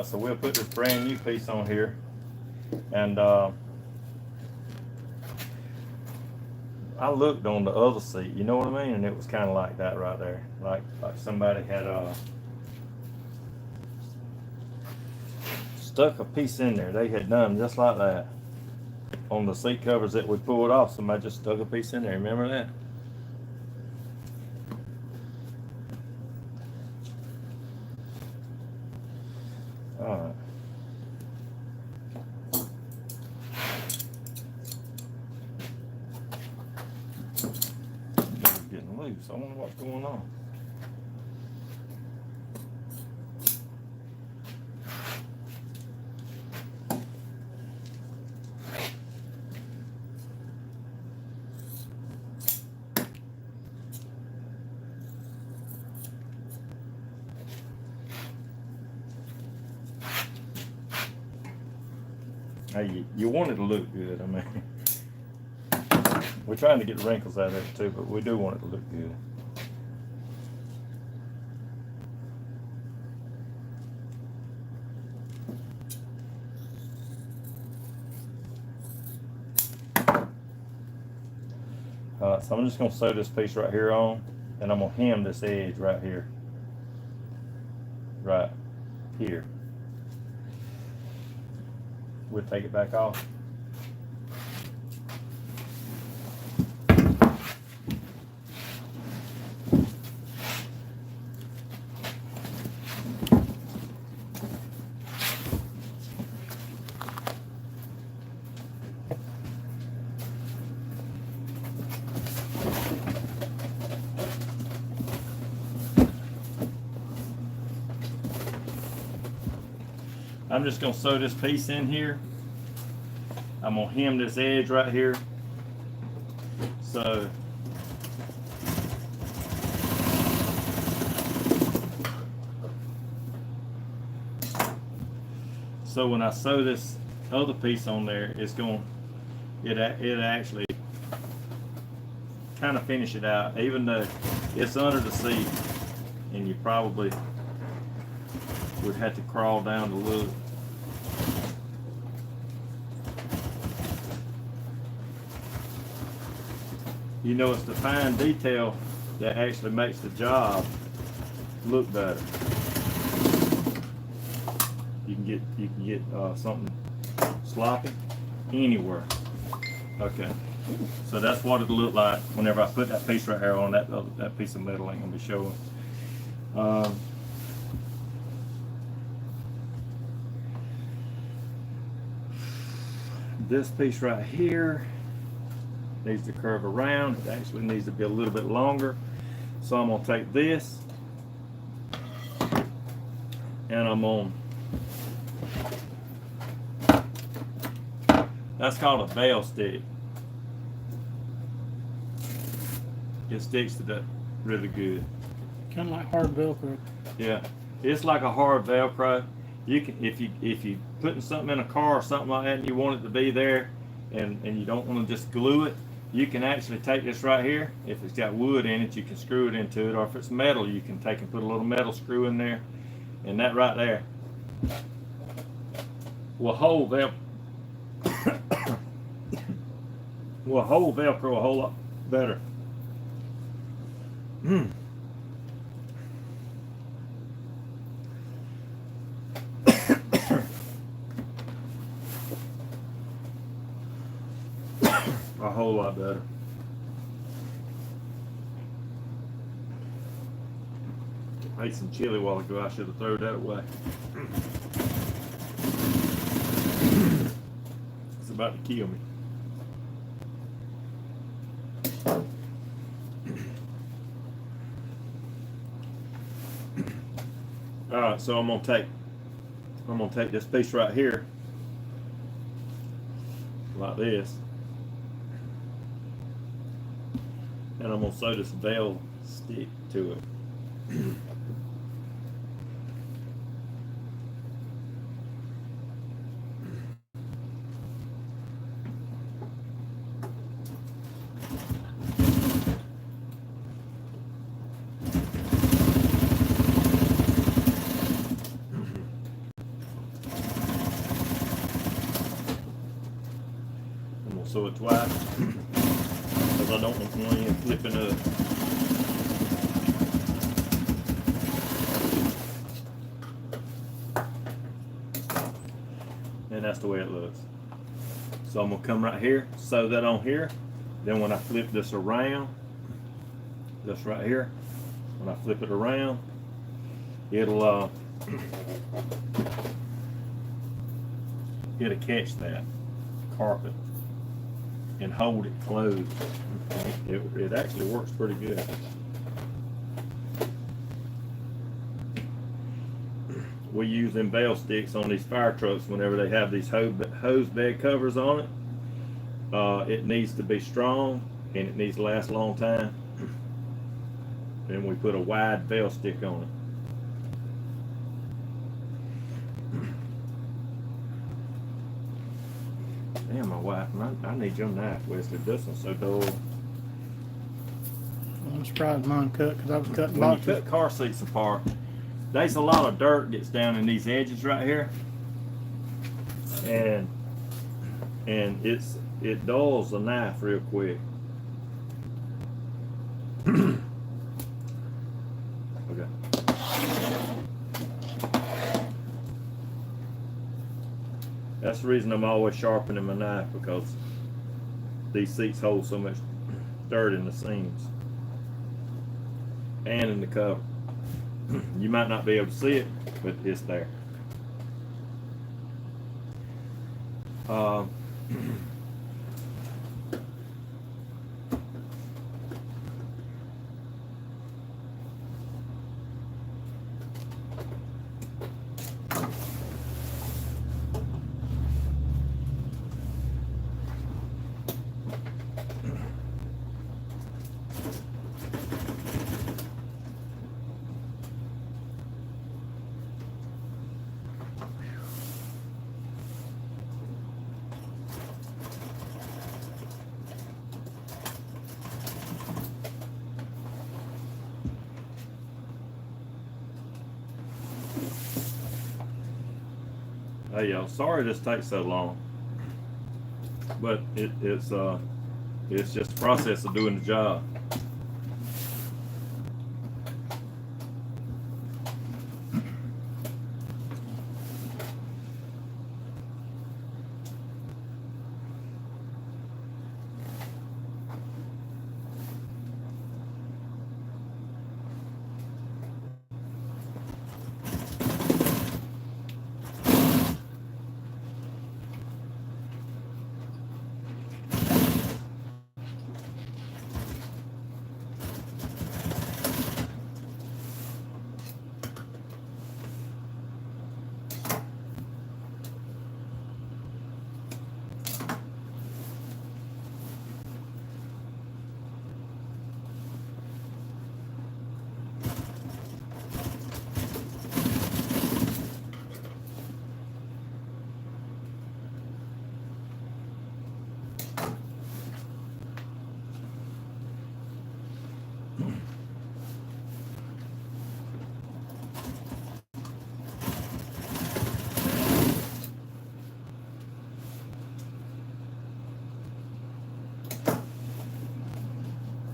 So we'll put this brand new piece on here, and I looked on the other seat, you know what I mean, and it was kind of like that right there, like somebody had stuck a piece in there. They had done just like that on the seat covers that we pulled off. Somebody just stuck a piece in there. Remember that? All right. It's getting loose. I wonder what's going on. Hey, you want it to look good. I mean, we're trying to get wrinkles out of it too, but we do want it to look good. So I'm just going to sew this piece right here on, and I'm going to hem this edge right here. Right here. We'll take it back off. I'm just going to sew this piece in here. I'm going to hem this edge right here. So when I sew this other piece on there, it's going it actually kind of finish it out, even though it's under the seat, and you probably would have to crawl down to look. You know, it's the fine detail that actually makes the job look better. You can get something sloppy anywhere. Okay, so that's what it'll look like whenever I put that piece right here on. That piece of metal ain't gonna be showing. This piece right here needs to curve around. It actually needs to be a little bit longer. So I'm gonna take this and I'm on. That's called a bell stick. It sticks to that really good. Kind of like hard Velcro. Yeah, it's like a hard Velcro. You can, if you putting something in a car or something like that, and you want it to be there, and you don't want to just glue it, you can actually take this right here. If it's got wood in it, you can screw it into it, or if it's metal, you can take and put a little metal screw in there, and that right there will hold Velcro a whole lot better. A whole lot better. I ate some chili a while ago. I should have thrown that away. It's about to kill me. All right, so I'm gonna take this piece right here, like this, and I'm gonna sew this veil stick to it. So it's wide because I don't want one end flipping up. And that's the way it looks. So I'm gonna come right here, sew that on here. Then when I flip this around, this right here, when I flip it around, it'll catch that carpet and hold it closed. It actually works pretty good. We use them veil sticks on these fire trucks whenever they have these hose bed covers on it. It needs to be strong and it needs to last a long time. And we put a wide veil stick on it. Damn, my wife, I need your knife, Wesley. This one's so dull. I'm surprised mine cut because I was cutting When you boxes. cut car seats apart, there's a lot of dirt gets down in these edges right here, and it dulls the knife real quick. Okay. That's the reason I'm always sharpening my knife, because these seats hold so much dirt in the seams and in the cover. You might not be able to see it, but it's there. Hey y'all, sorry this takes so long, but it's just the process of doing the job.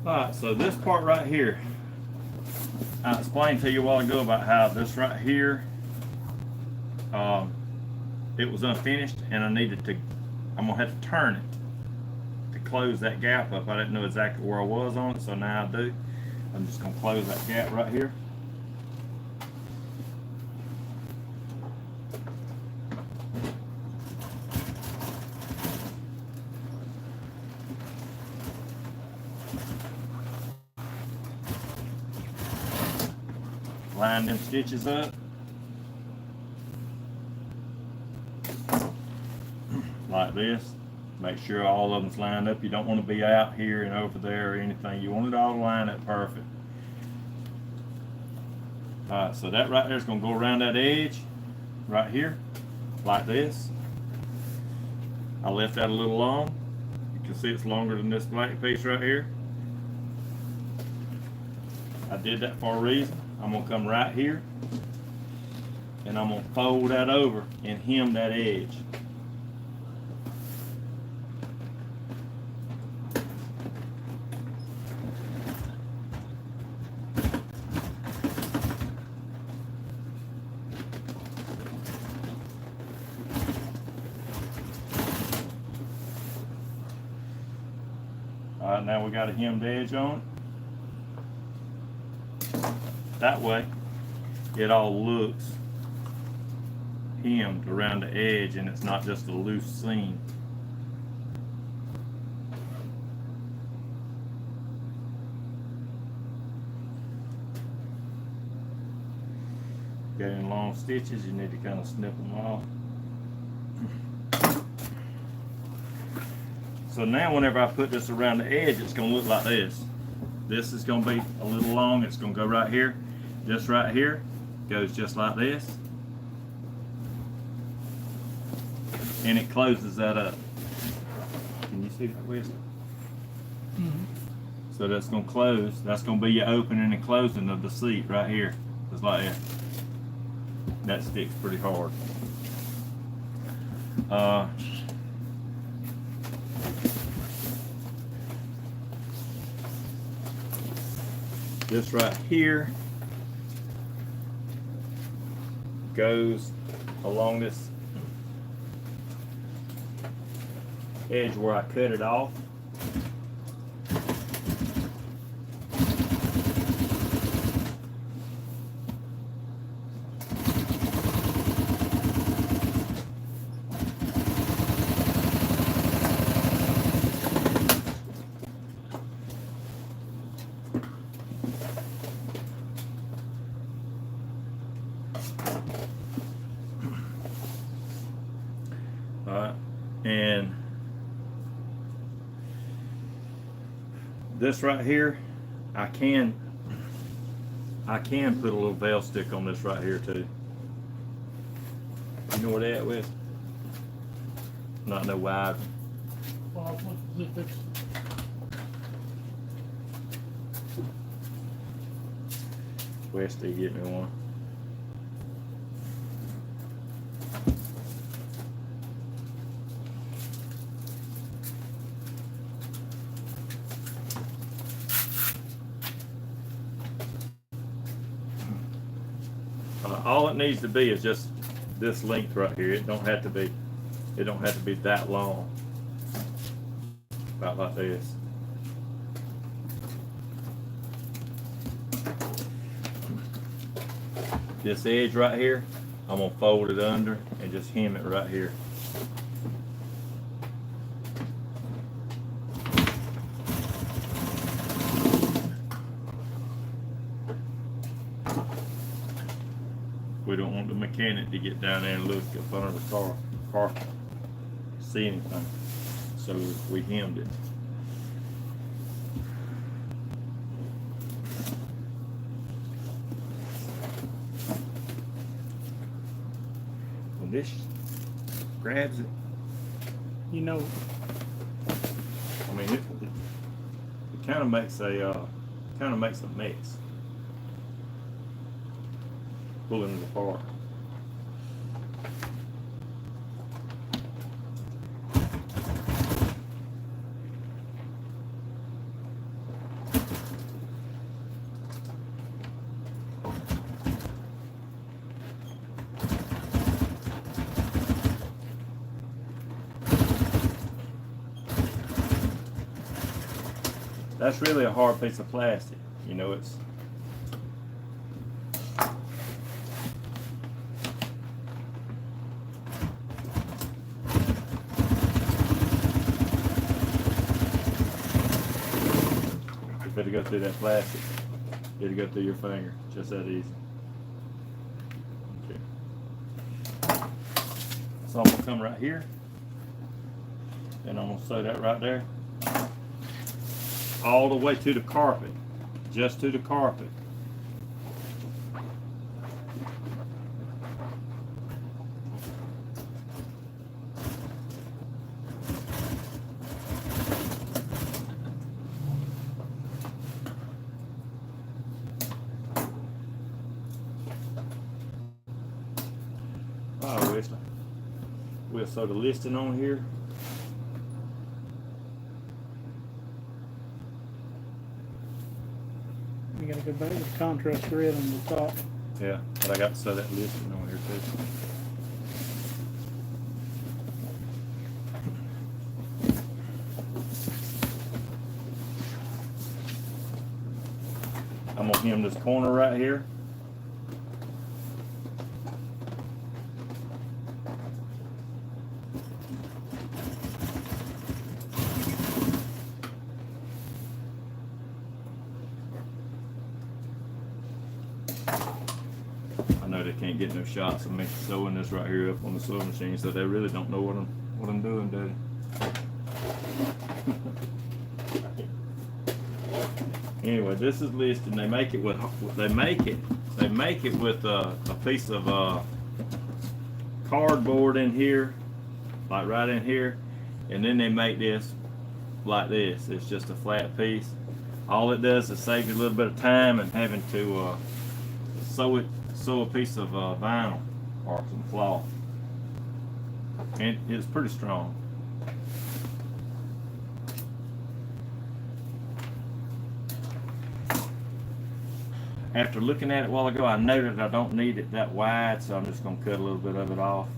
Alright, so this part right here, I explained to you a while ago about how this right here, it was unfinished and I'm gonna have to turn it to close that gap up. I didn't know exactly where I was on it, so now I do. I'm just gonna close that gap right here. Line them stitches up. like this. Make sure all of them's lined up. You don't want to be out here and over there or anything. You want it all to line up perfect. Alright, so that right there is going to go around that edge right here like this. I left that a little long. You can see it's longer than this black piece right here. I did that for a reason. I'm going to come right here and I'm going to fold that over and hem that edge. Alright, now we got a hemmed edge on it. That way, it all looks hemmed around the edge and it's not just a loose seam. Got any long stitches, you need to kind of snip them off. So now whenever I put this around the edge, it's going to look like this. This is going to be a little long. It's going to go right here. This right here goes just like this. And it closes that up. Can you see that, Wesley? Mm-hmm. So that's going to close. That's going to be your opening and closing of the seat right here. Just like that. That sticks pretty hard. This right here goes along this edge where I cut it off. And this right here, I can put a little veil stick on this right here too. You know where they at with? Not no wide. Well, if it's Westy, get me one. All it needs to be is just this length right here. It don't have to be that long. About like this. This edge right here, I'm gonna fold it under and just hem it right here. We don't want the mechanic to get down there and look up under the car, see anything. So we hemmed it. When this grabs it, you know, I mean it kind of makes a mess. Pulling it apart. That's really a hard piece of plastic. You know, it's to go through that plastic. It'll go through your finger. Just that easy. Okay. So I'm gonna come right here And I'm gonna sew that right there. All the way to the carpet. Just to the carpet. Alright, Wesley. We'll sew the listing on here. You gotta go back to the contrast grid on the top. Yeah, but I got to sew that listing on here too. I'm gonna hem this corner right here. I know they can't get no shots of me sewing this right here up on the sewing machine, so they really don't know what I'm doing, do they? Anyway, this is listed. They make it with a piece of cardboard in here, like right in here, and then they make this like this. It's just a flat piece. All it does is save you a little bit of time and having to sew a piece of vinyl or some cloth, and it's pretty strong. After looking at it a while ago, I noted I don't need it that wide, so I'm just going to cut a little bit of it off.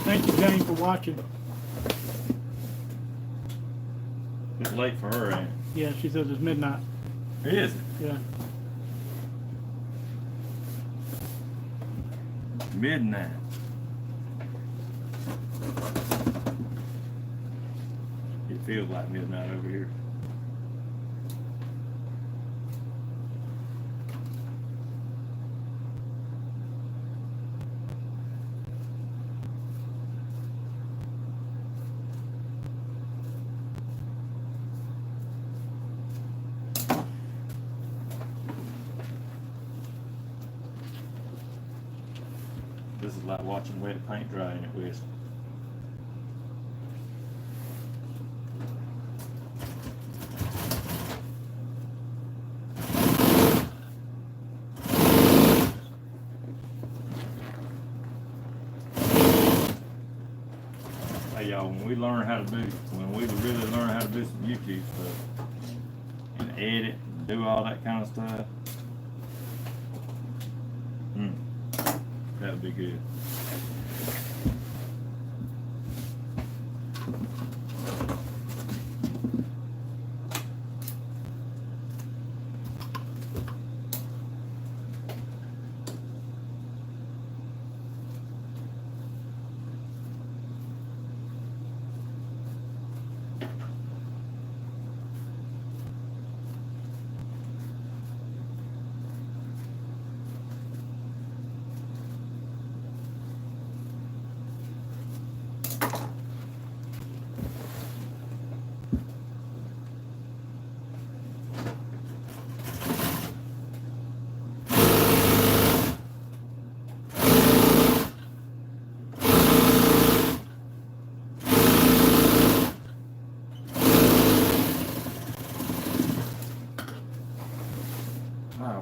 Thank you, Jane, for watching. It's late for her, ain't it? Yeah, she says it's midnight. Is it? Yeah. Midnight. It feels like midnight over here. This is like watching wet paint dry, ain't it, Wes? Hey y'all, when we really learn how to do some YouTube stuff and edit and do all that kind of stuff, that would be good.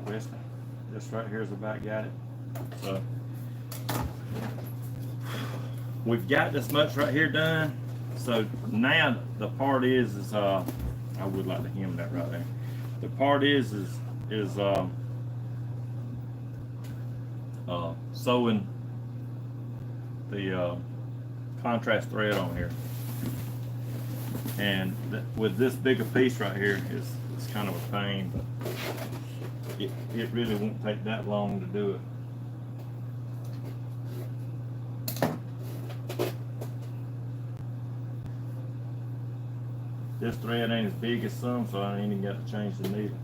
Wesley. This right here is about got it. So we've got this much right here done. So now the part is I would like to hem that right there. The part is sewing the contrast thread on here, and with this bigger piece right here it's kind of a pain, but it really won't take that long to do it. This thread ain't as big as some, so I ain't even got to change the needle.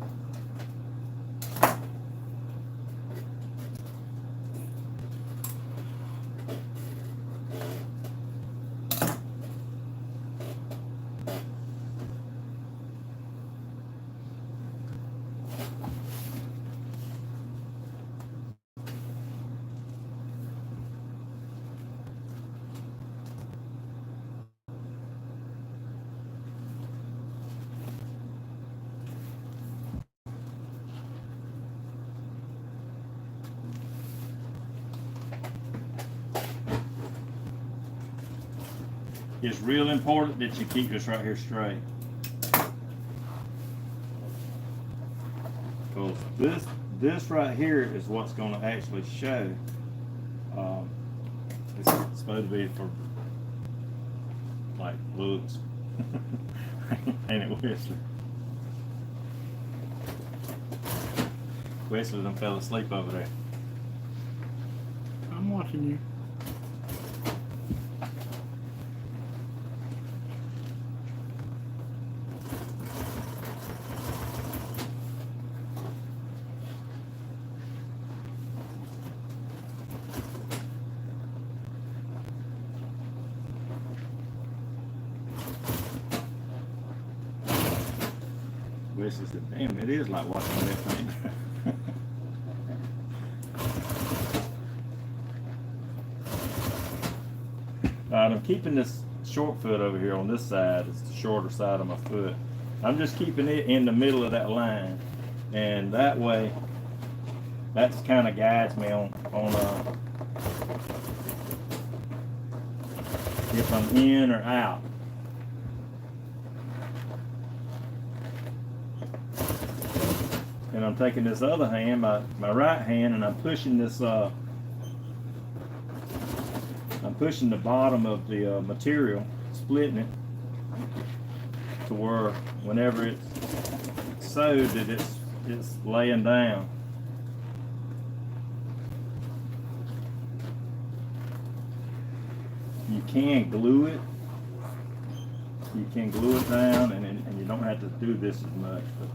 It's real important that you keep this right here straight, because this right here is what's going to actually show. It's supposed to be for like looks. Ain't it, Wesley? Wesley done fell asleep over there. I'm watching you. Wesley said, damn, it is like watching that thing. Alright, I'm keeping this short foot over here on this side. It's the shorter side of my foot. I'm just keeping it in the middle of that line, and that way that's kind of guides me on if I'm in or out. And I'm taking this other hand, my right hand, and I'm pushing this I'm pushing the bottom of the material, splitting it to where whenever it's sewed that it's laying down. You can glue it. You can glue it down, and you don't have to do this as much. But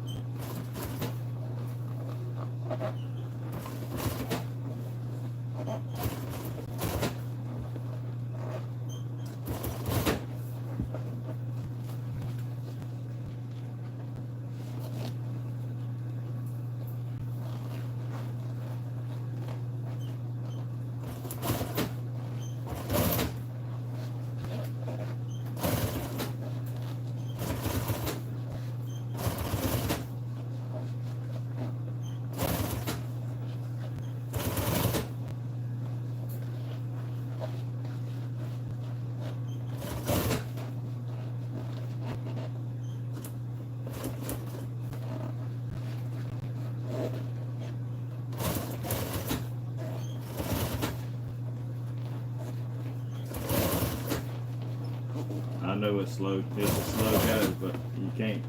I know it's a slow go, but you can't.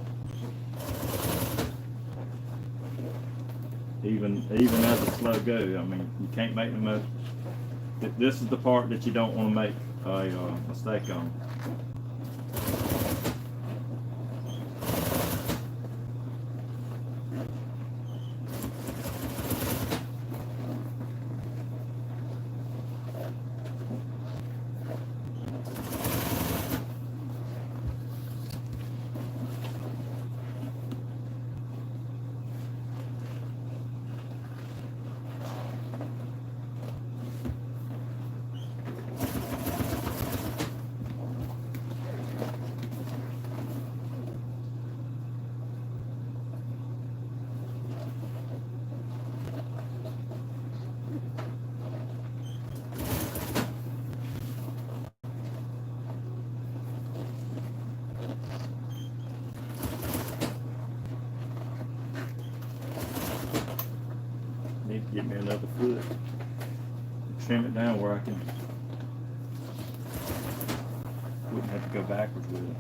Even as a slow go, I mean, you can't make the most. This is the part that you don't want to make a mistake on. Get me another foot. Trim it down where I can. Wouldn't have to go backwards with it.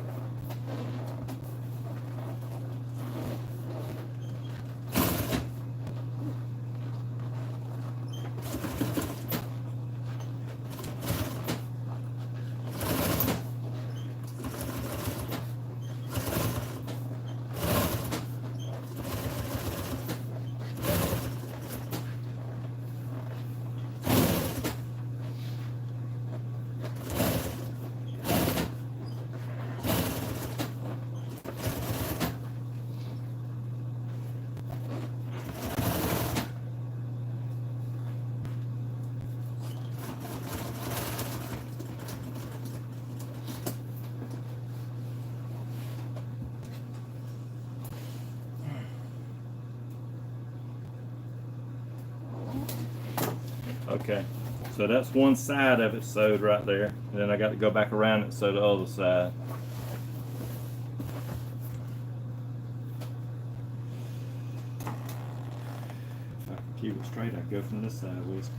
Okay, so that's one side of it sewed right there. And then I got to go back around and sew the other side. If I can keep it straight, I go from this side with.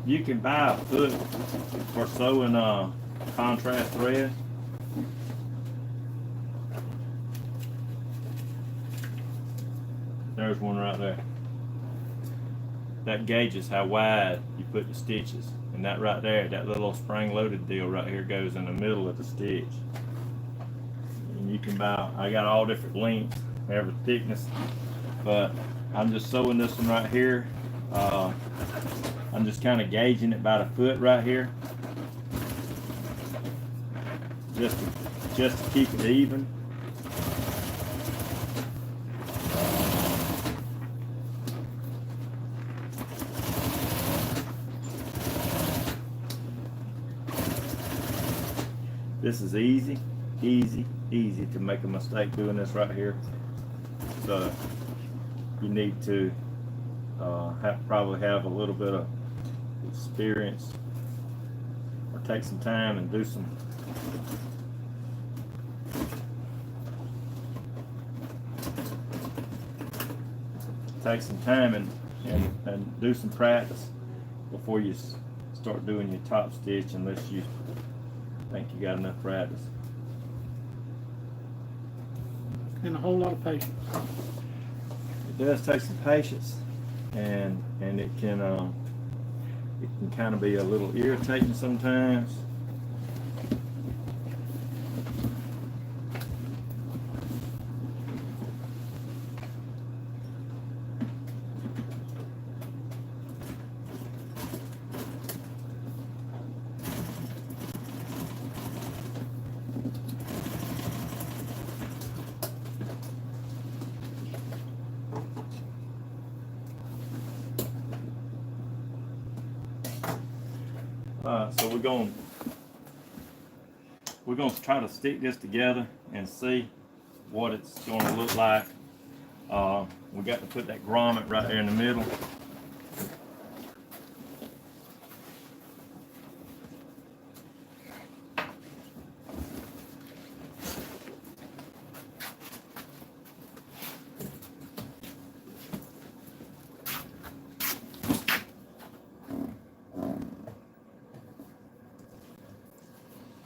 You can buy a foot for sewing contrast thread. There's one right there. That gauges how wide you put the stitches. And that right there, that little spring loaded deal right here goes in the middle of the stitch. And you can buy, I got all different lengths, every thickness, but I'm just sewing this one right here. I'm just kind of gauging it by the foot right here, just to keep it even. This is easy to make a mistake doing this right here. So you need to probably have a little bit of experience, or take some time and do some and do some practice before you start doing your top stitch, unless you think you got enough practice. And a whole lot of patience. It does take some patience, and it can kind of be a little irritating sometimes. So we're gonna try to stick this together and see what it's gonna look like. We got to put that grommet right there in the middle.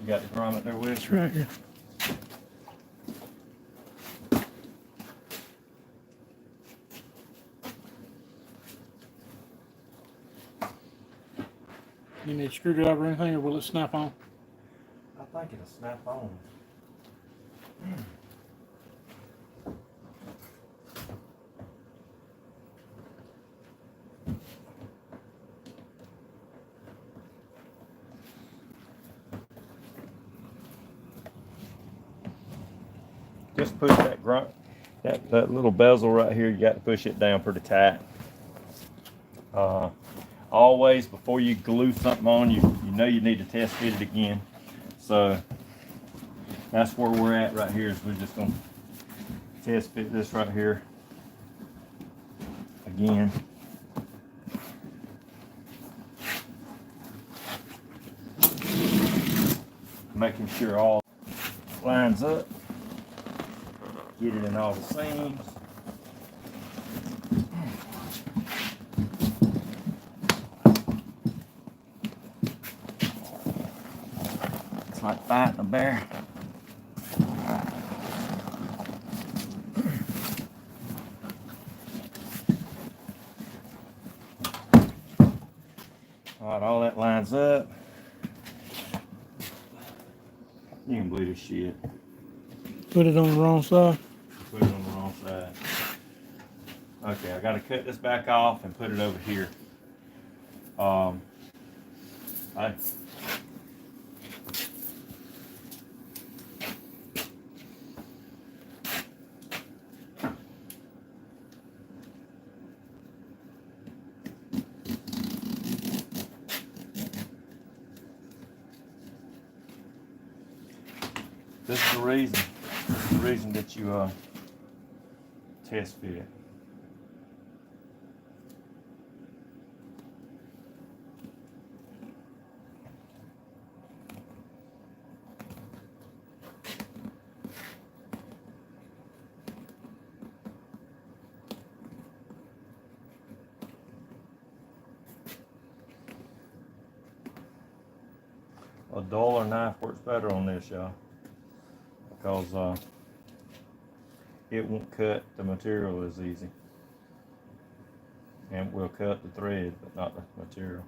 You got the grommet there with It's you? right here. You need a screwdriver or anything, or will it snap on? I think it'll snap on. Just push that that little bezel right here. You got to push it down pretty tight. Always before you glue something on, you know you need to test fit it again. So that's where we're at right here. Is we're just gonna test fit this right here again. Making sure all lines up. Get it in all the seams. It's like fighting a bear. All right, all that lines up. You can bleed this shit. Put it on the wrong side. Put it on the wrong side. Okay, I gotta cut this back off and put it over here. I This is the reason. This is the reason that you test fit it. A duller knife works better on this, y'all, because it won't cut the material as easy, and it will cut the thread, but not the material.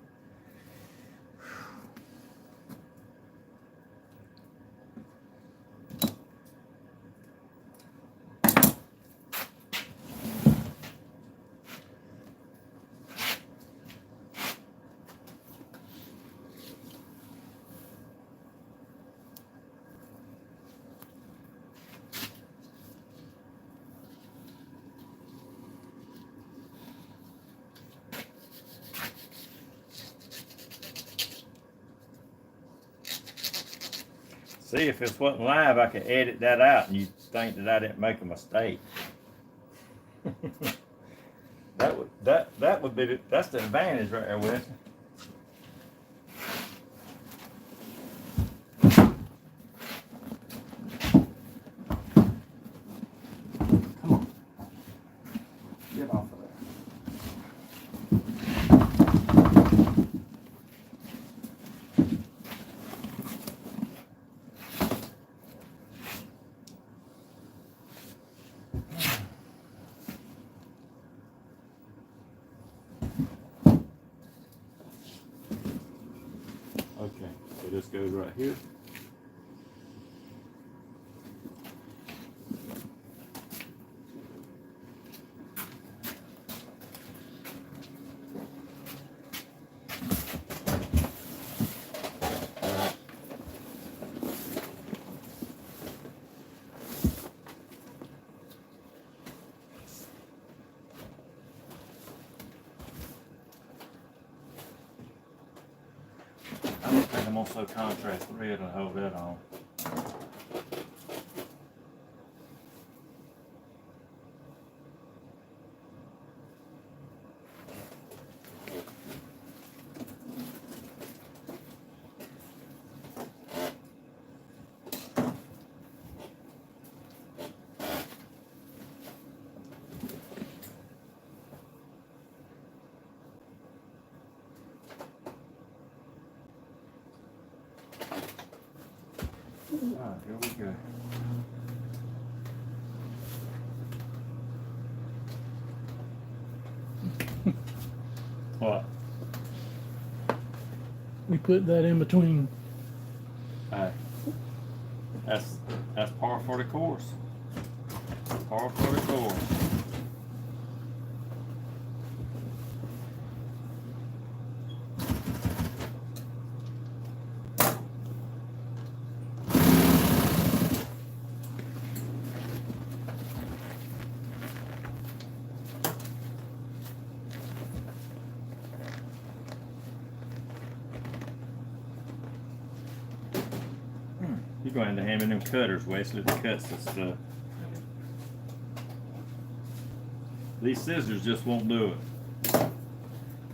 See, if this wasn't live, I could edit that out and you'd think that I didn't make a mistake. that would be that's the advantage right there, Wesley. Come on. Get off of there. Okay, so this goes right here. I I'm gonna sew contrast red and hold that on. Alright, here we go. What? We put that in between. Alright. That's par for the course. Par for the course. You're going to hand me them cutters, Wesley, to cut this stuff. These scissors just won't do it.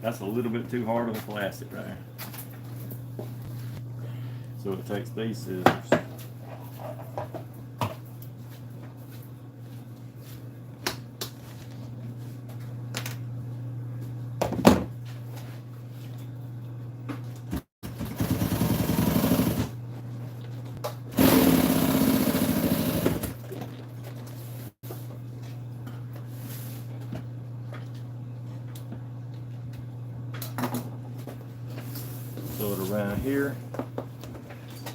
That's a little bit too hard of a plastic right there. So it takes these scissors. Throw it around here.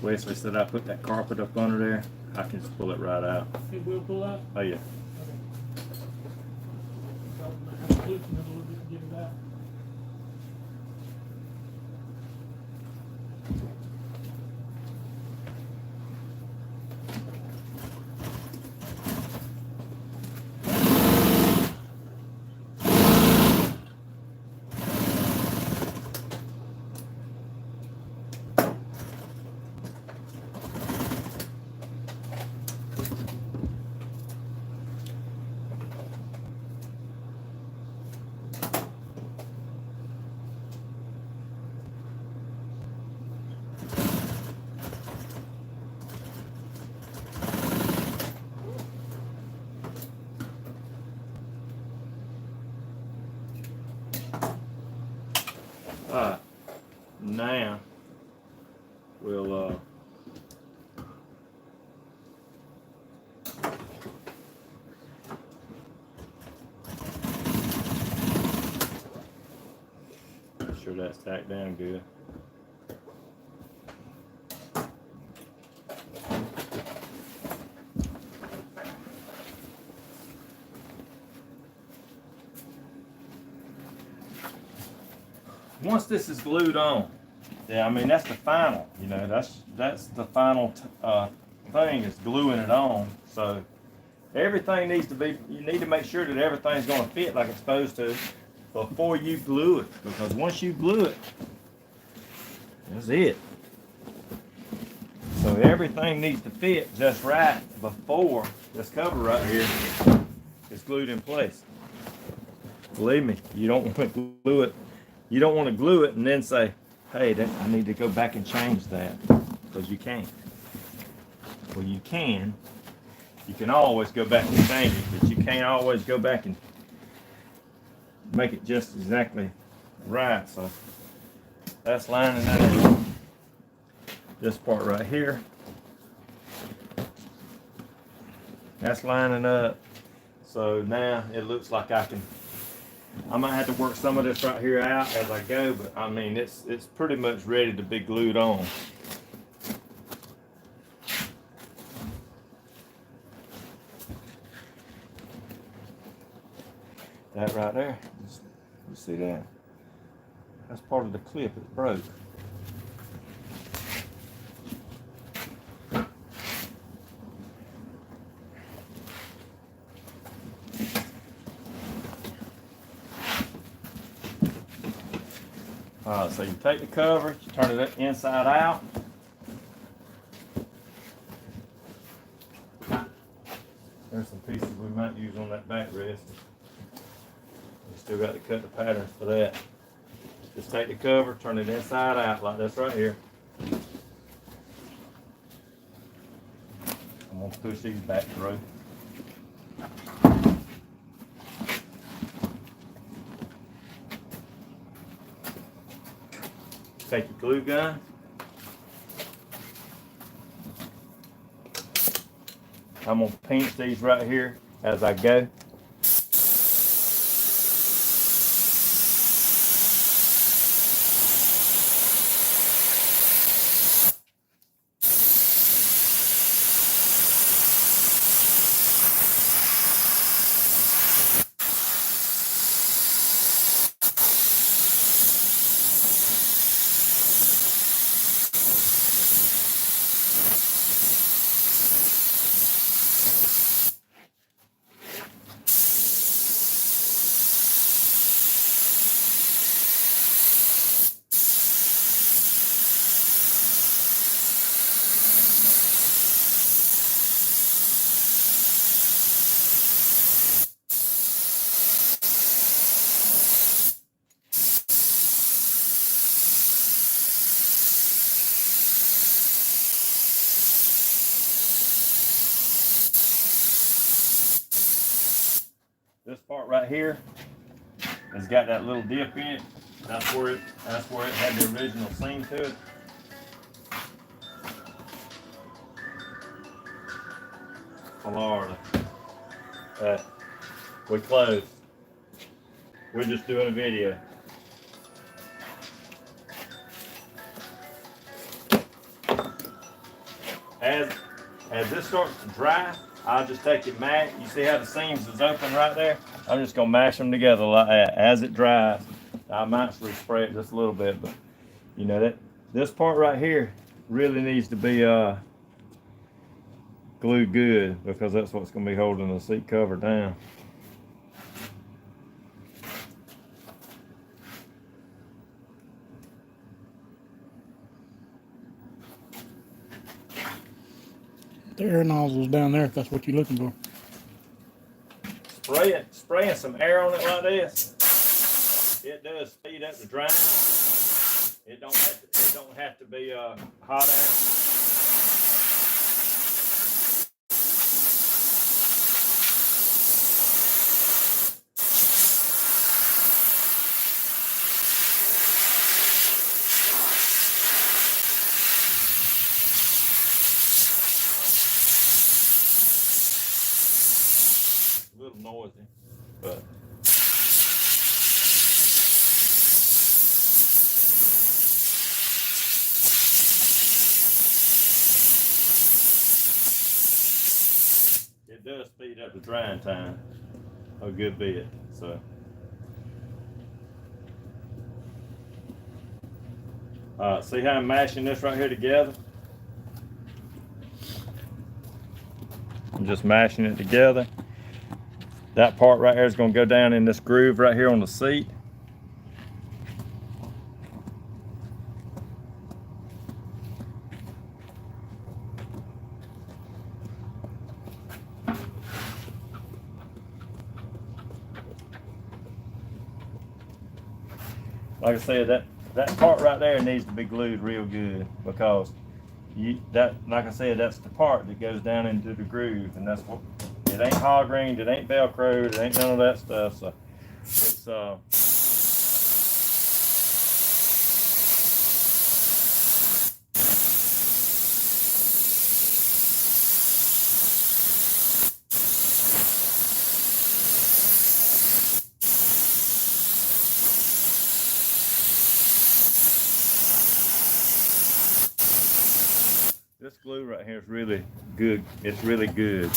Wesley said I put that carpet up under there. I can just pull it right out. It will pull out? Oh yeah. Okay. Get it out. Alright, now we'll make sure that's tacked down good. Once this is glued on, yeah, I mean that's the final. You know, that's the final thing is gluing it on. So everything needs to be. You need to make sure that everything's going to fit like it's supposed to before you glue it. Because once you glue it, that's it. So everything needs to fit just right before this cover right here is glued in place. Believe me, you don't want to glue it. You don't want to glue it and then say, hey, I need to go back and change that, because you can't. Well, you can. You can always go back and change it, but you can't always go back and make it just exactly right. So that's lining that up. This part right here, that's lining up. So now it looks like I might have to work some of this right here out as I go, but I mean it's pretty much ready to be glued on. That right there, you see that? That's part of the clip, it broke. All right, so you take the cover, you turn it inside out. There's some pieces we might use on that backrest. We still got to cut the patterns for that. Just take the cover, turn it inside out like this right here. I'm gonna push these back through. Take your glue gun. I'm gonna pinch these right here as I go. This part right here has got that little dip in it. That's where it had the original seam to it. Florida. We closed. We're just doing a video. As this starts to dry, I'll just take it mash. You see how the seams is open right there? I'm just gonna mash them together like that. As it dries, I might respray it just a little bit, but you know that this part right here really needs to be glued good, because that's what's gonna be holding the seat cover down. The air nozzle's down there if that's what you're looking for. Spraying some air on it like this, it does speed up the drying. It don't have to be hot air. A little noisy, but it does speed up the drying time a good bit. So see how I'm mashing this right here together? I'm just mashing it together. That part right here is going to go down in this groove right here on the seat. Like I said, that part right there needs to be glued real good, because like I said, that's the part that goes down into the groove, and that's what. It ain't hog ringed, it ain't Velcroed, it ain't none of that stuff. So it's this glue right here is really good. It's really good.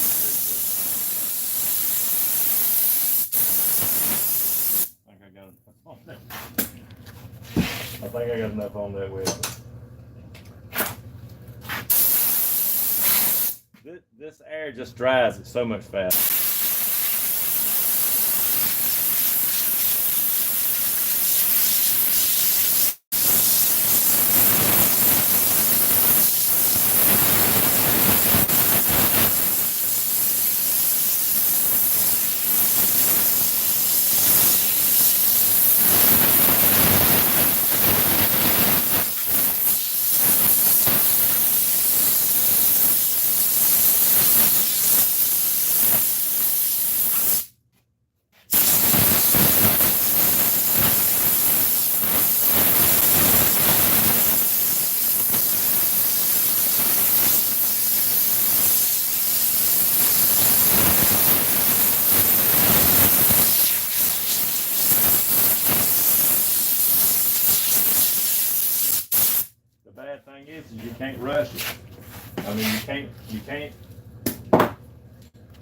I think I got enough on that with it. This air just dries it so much faster.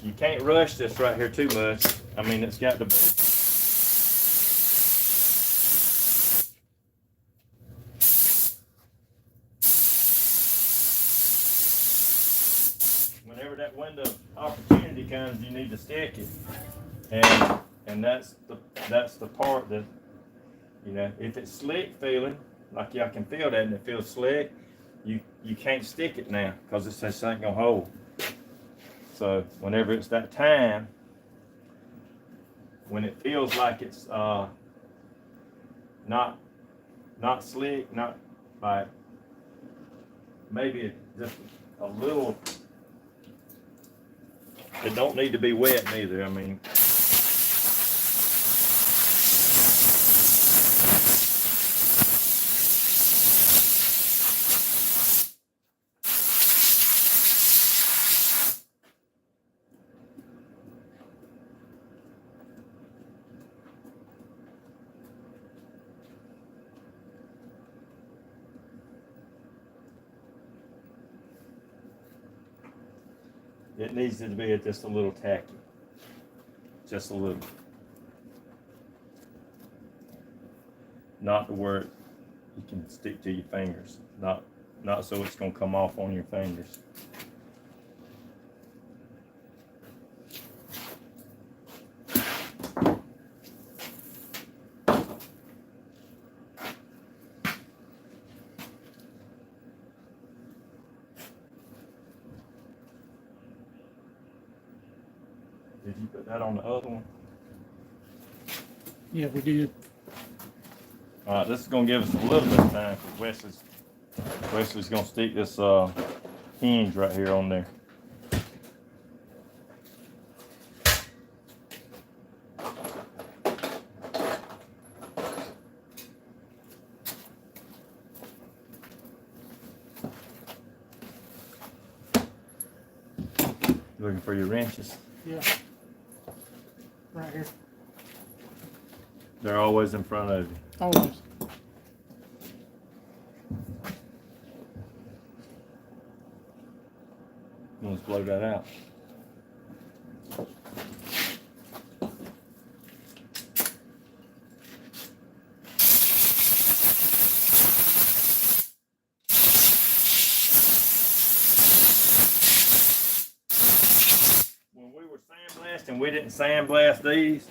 you can't rush this right here too much. I mean, it's got to be. Whenever that window of opportunity comes, you need to stick it, and that's the part that, you know, if it's slick feeling, like y'all can feel that and it feels slick, you can't stick it now because it says ain't gonna hold. So whenever it's that time, when it feels like it's not slick, not like maybe just a little, it don't need to be wet neither. I mean, it needs to be just a little tacky, just a little, not to where you can stick to your fingers, not so it's gonna come off on your fingers. Did you put that on the other one? Yeah, we did. All right, this is gonna give us a little bit of time because Wesley's gonna stick this hinge right here on there. Looking for your wrenches. Yeah. Right here. They're always in front of you. Always. Let's blow that out. When we were sandblasting, we didn't sandblast these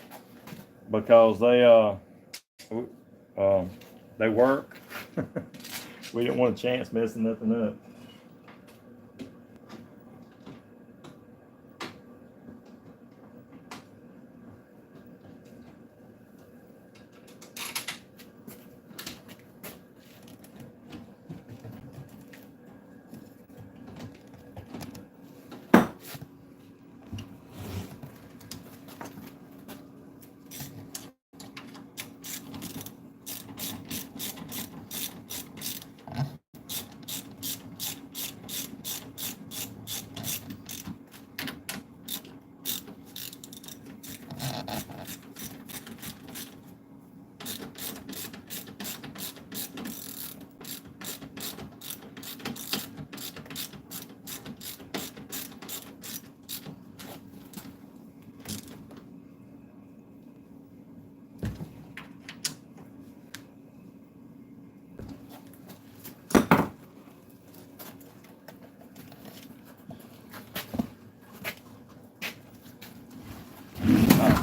because they work. We didn't want a chance messing nothing up.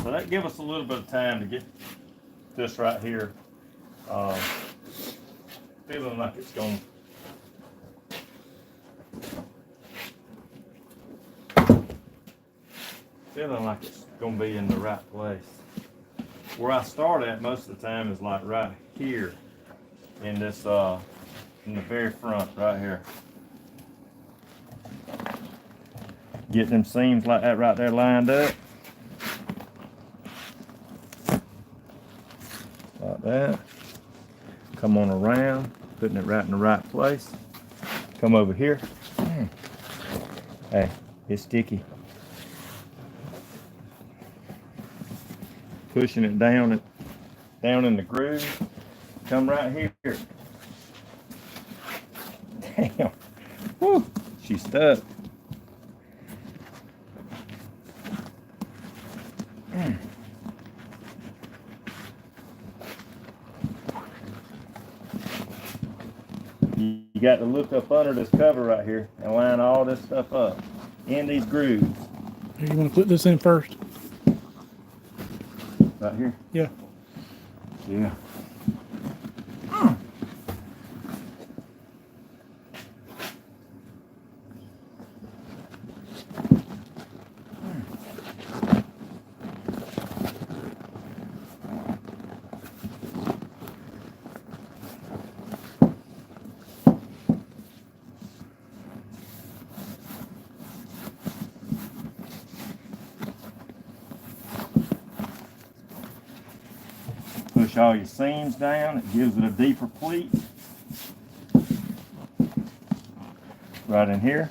So that gives us a little bit of time to get this right here feeling like it's going. Feeling like it's going to be in the right place. Where I start at most of the time is like right here in this in the very front right here. Getting them seams like that right there lined up. Like that. Come on around, putting it right in the right place. Come over here. Hey, it's sticky. Pushing it down in the groove. Come right here. Damn. Woo, she's stuck. You got to look up under this cover right here and line all this stuff up in these grooves. Here, you want to put this in first? Right here? Yeah. Yeah. Push all your seams down, it gives it a deeper pleat. Right in here.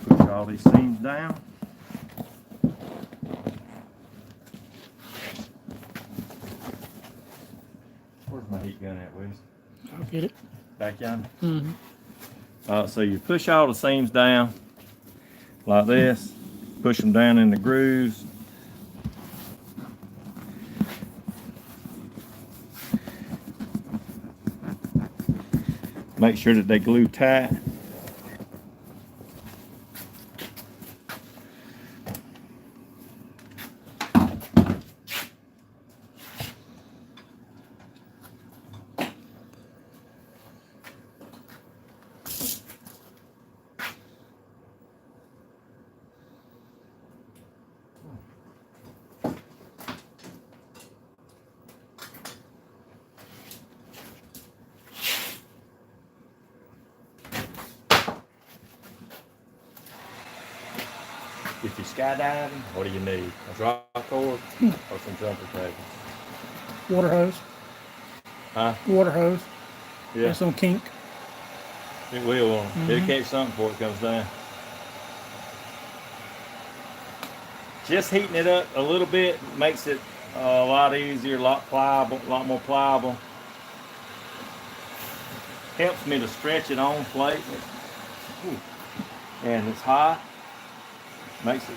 Push all these seams down. Where's my heat gun at, Wiz? I'll get it. Back yonder? Mm-hmm. So you push all the seams down like this. Push them down in the grooves. Make sure that they glue tight. If you're skydiving, what do you need? A drop cord or some jumper cables? Water hose. Huh? Water hose. Yeah, It's on kink. it will. It'll catch something before it comes down. Just heating it up a little bit makes it a lot easier, a lot pliable, a lot more pliable. Helps me to stretch it on plate. And it's hot. Makes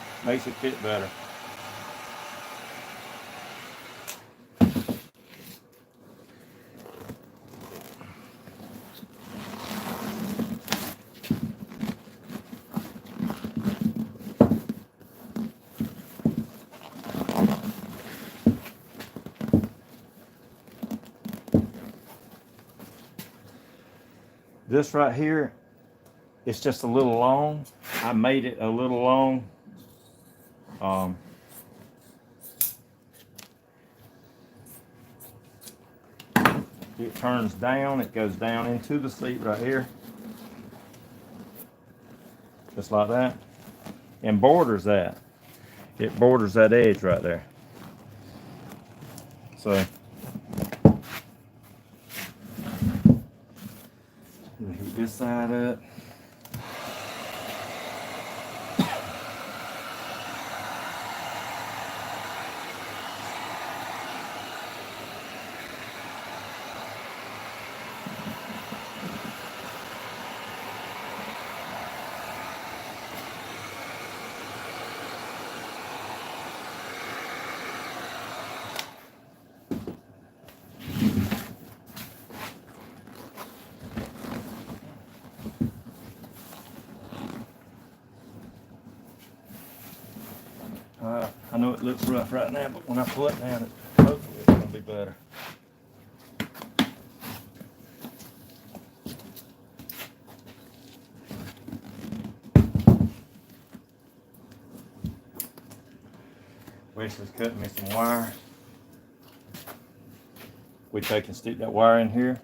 it fit better. This right here, it's just a little long. I made it a little long. It turns down, it goes down into the seat right here. Just like that. And borders that. It borders that edge right there. So, heat this side up. I know it looks rough right now, but when I pull it down, hopefully it's going to be better. Wesley's cutting me some wire. We take and stick that wire in here.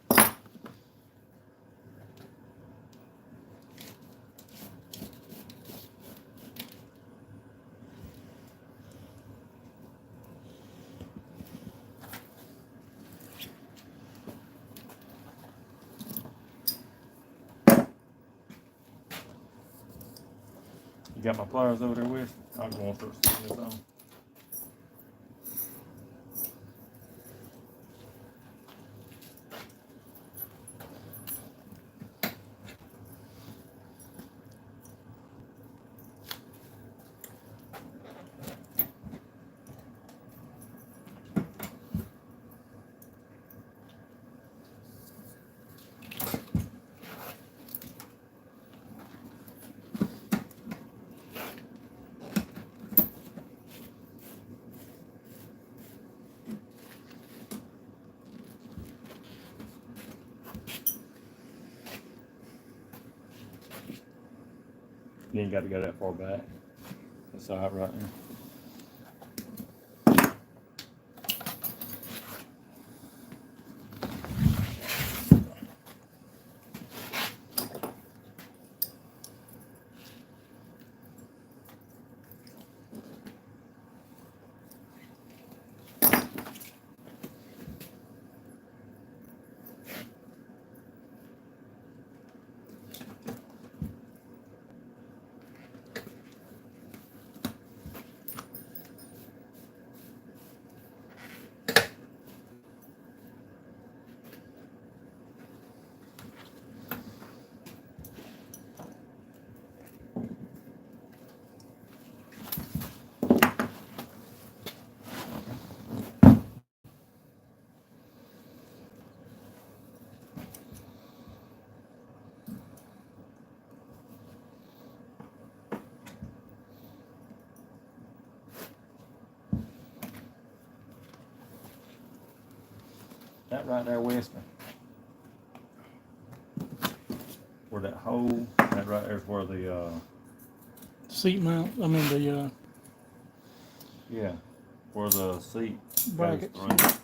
You got my pliers over there with? I'm going to start sticking this on. You ain't got to go that far back. That's all right there. That right there, Weston. Where that hole, that right there's where the Seat mount, I mean the yeah, where the seat brackets. goes through.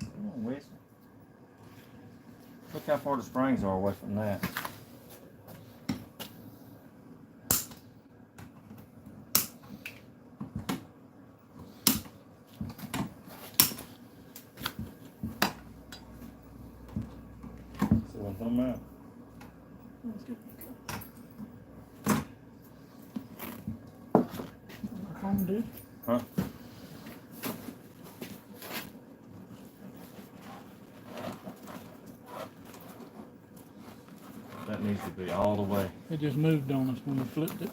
Come on, Weston. Look how far the springs are away from that. See what I'm talking about? Home, dude. Huh? That needs to be all the way. It just moved on us when we flipped it.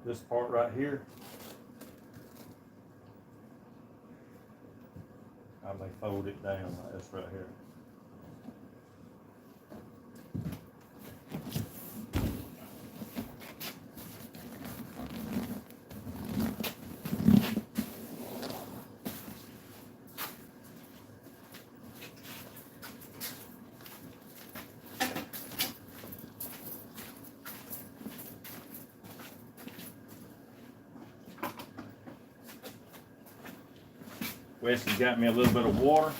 This part right here, I may fold it down like this right here. Wesley's got me a little bit of water.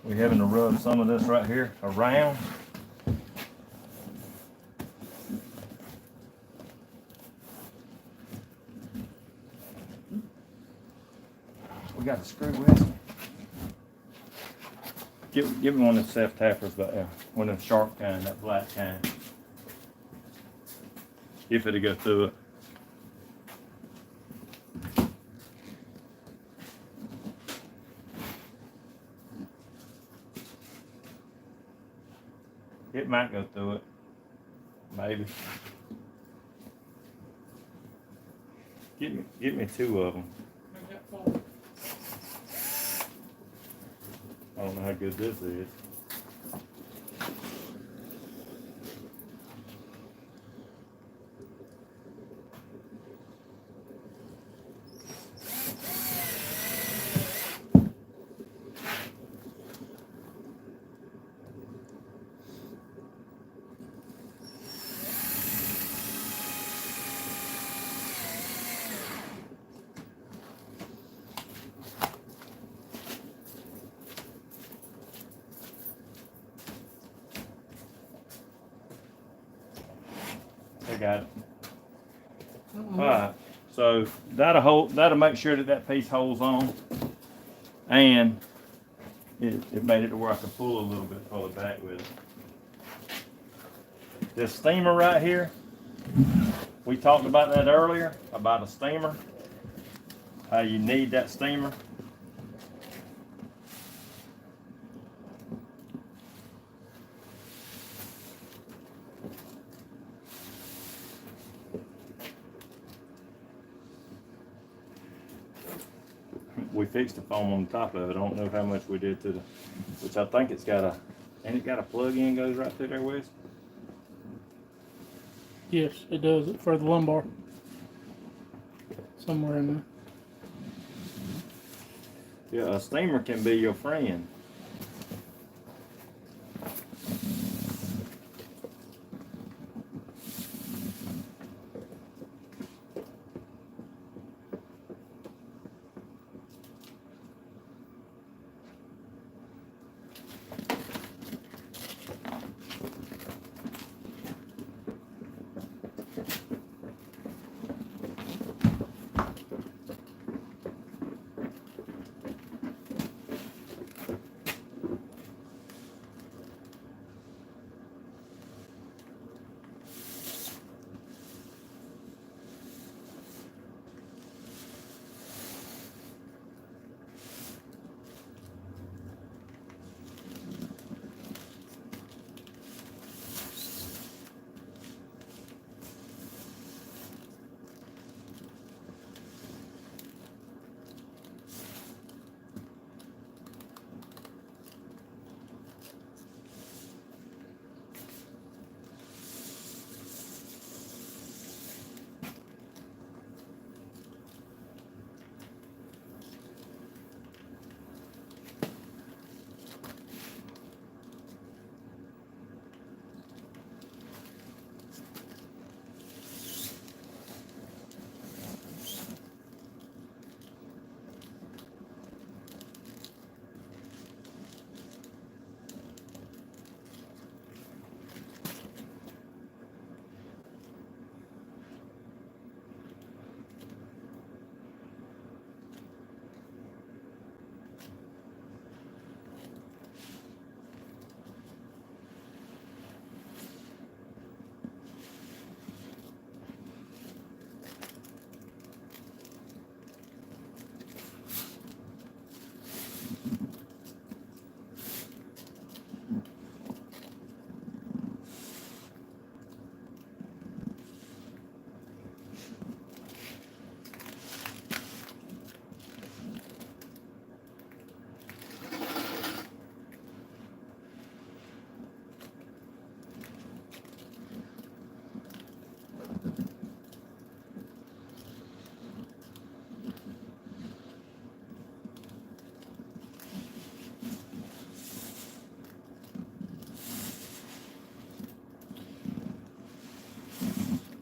We're having to rub some of this right here around. We got a screw with. Give me one of the self tappers, but one of the sharp kind, that black kind. If it'll go through it. It might go through it. Maybe. Get me two of them. I don't know how good this is. I got it. Alright, so that'll make sure that piece holds on, and it made it to where I could pull a little bit further back with it. This steamer right here, we talked about that earlier, about a steamer, how you need that steamer. We fixed the foam on the top of it. I don't know how much we did to the, which I think it's got ain't it got a plug-in goes right through there, Wes? Yes, it does. For the lumbar. Somewhere in there. Yeah, a steamer can be your friend.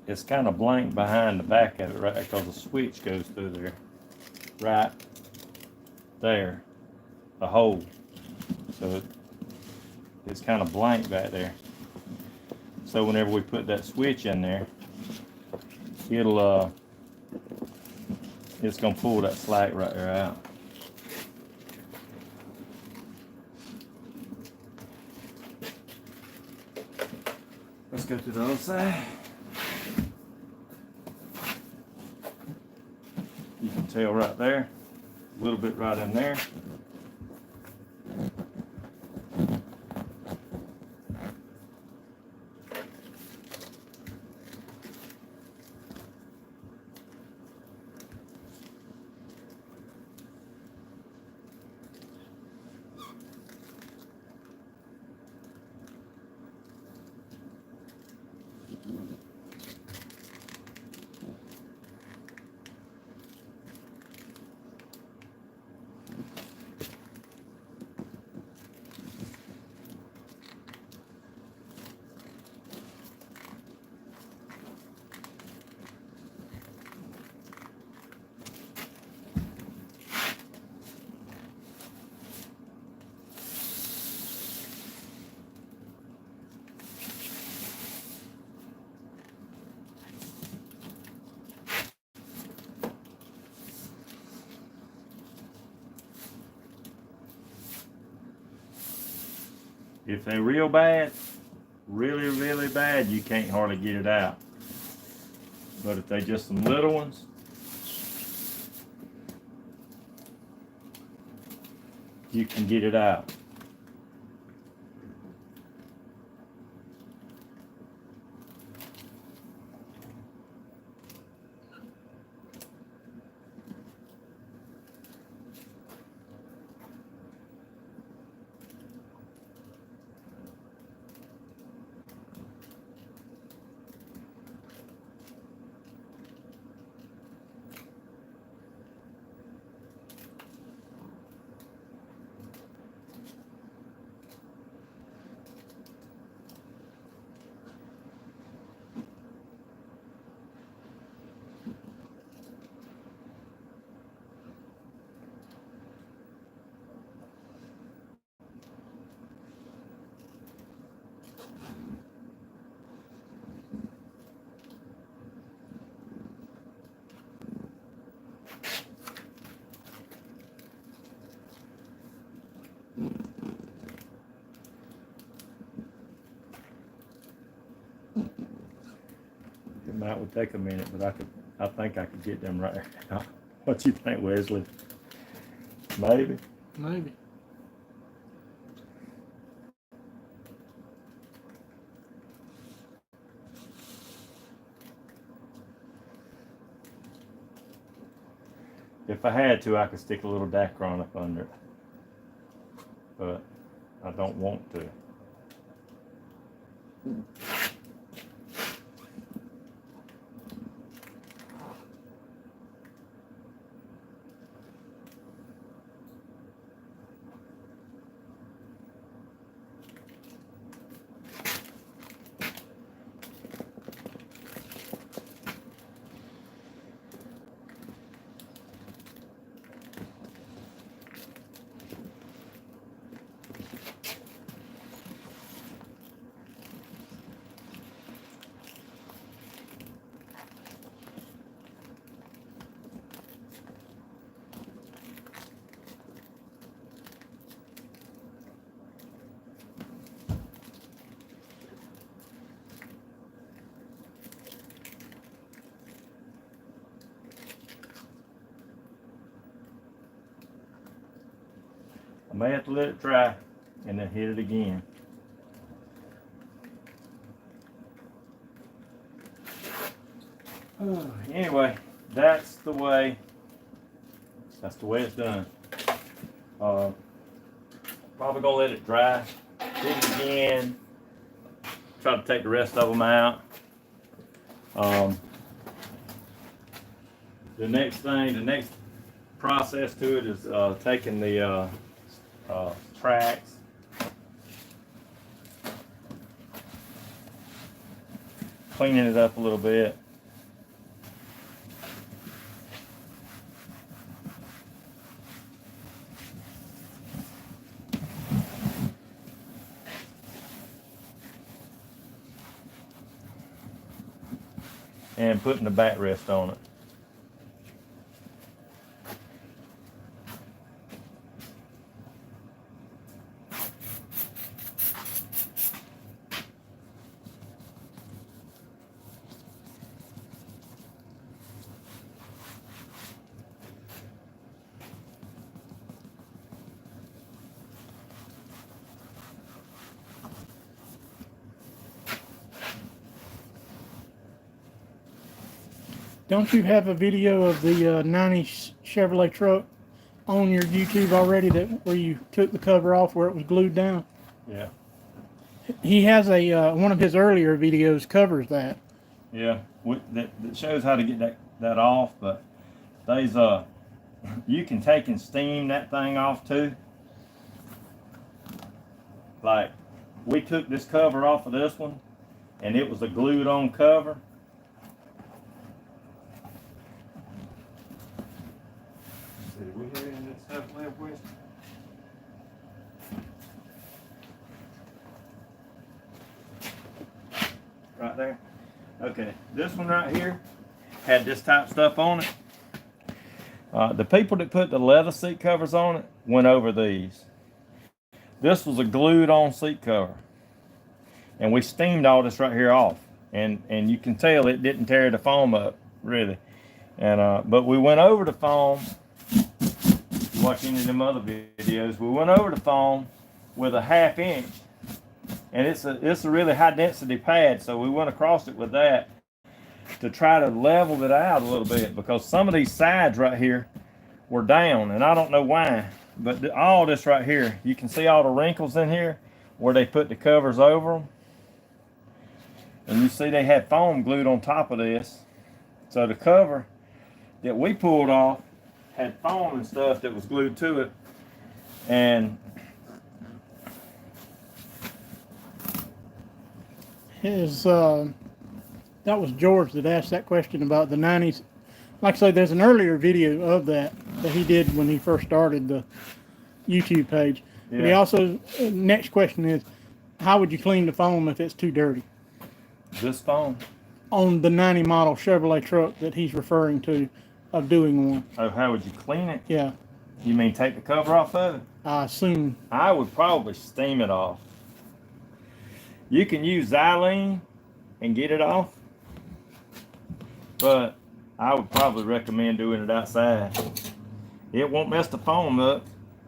it's kind of blank behind the back of it, right? Because the switch goes through there, right there, the hole. So it's kind of blank back there. So whenever we put that switch in there, it's gonna pull that slack right there out. Let's go to the other side. You can tell right there, a little bit right in there. If they're real bad, really, really bad, you can't hardly get it out. But if they're just some little ones, you can get it out. That would take a minute, but I think I could get them right now. What you think, Wesley? Maybe? Maybe. If I had to, I could stick a little Dacron up under it, but I don't want to. I may have to let it dry and then hit it again. Anyway, that's the way it's done. Probably gonna let it dry, hit it again, try to take the rest of them out. The next process to it is taking the tracks, cleaning it up a little bit. And putting the backrest on it. Don't you have a video of the 90s Chevrolet truck on your YouTube already where you took the cover off where it was glued down? Yeah. He has a one of his earlier videos covers that. Yeah, that shows how to get that off, but there's you can take and steam that thing off too. Like, we took this cover off of this one, and it was a glued on cover. Did we hear any of that stuff left with? Right there. Okay, this one right here had this type stuff on it. The people that put the leather seat covers on it went over these. This was a glued on seat cover, and we steamed all this right here off, and you can tell it didn't tear the foam up really. And but we went over the foam. Watch any of them other videos. We went over the foam with a 1/2 inch, and it's a really high density pad, so we went across it with that to try to level it out a little bit, because some of these sides right here were down, and I don't know why, but all this right here, you can see all the wrinkles in here where they put the covers over them, and you see they had foam glued on top of this. So the cover that we pulled off had foam and stuff that was glued to it, and that was George that asked that question about the 90s. Like I say, there's an earlier video of that he did when he first started the YouTube page. Yeah. But he also, next question is, how would you clean the foam if it's too dirty? this foam. On the 90 model Chevrolet truck that he's referring to of doing one. Oh, how would you clean it? Yeah, You mean take the cover off of it? I assume. I would probably steam it off. You can use xylene and get it off, but I would probably recommend doing it outside. It won't mess the foam up,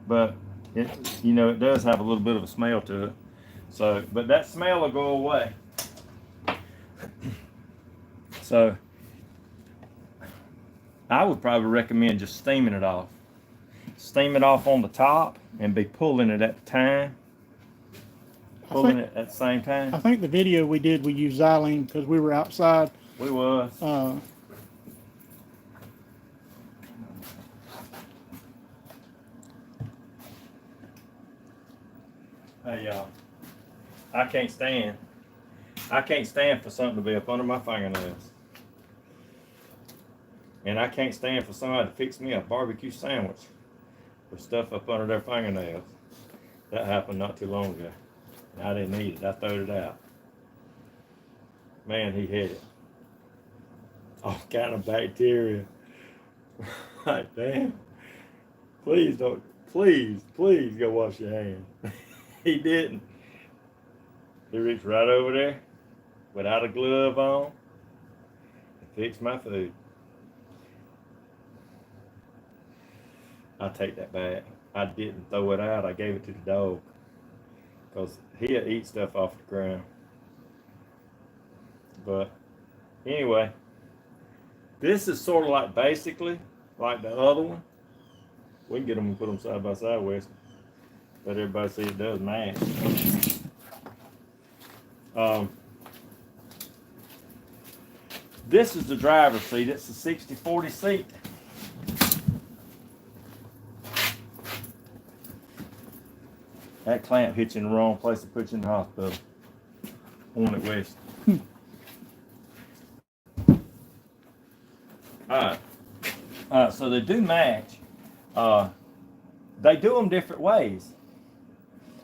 but it, it does have a little bit of a smell to it. So, but that smell will go away. So, I would probably recommend just steaming it off. Steam it off on the top and be pulling it at the time. Pulling it at the same time. I think the video we did, we used xylene because we were outside. We was. Hey y'all, I can't stand for something to be up under my fingernails. And I can't stand for somebody to fix me a barbecue sandwich with stuff up under their fingernails. That happened not too long ago. I didn't eat it, I threw it out. Man, he hit it. All kind of bacteria. Like, damn. Please don't, please go wash your hands. He didn't. He reached right over there without a glove on and fixed my food. I take that back. I didn't throw it out. I gave it to the dog because he'll eat stuff off the ground. But anyway, this is sort of like basically like the other one. We can get them and put them side by side, Wes. Let everybody see it does match. This is the driver's seat. It's the 60/40 seat. That clamp hits you in the wrong place to put you in the hospital. On it, West. Alright. So they do match. They do them different ways.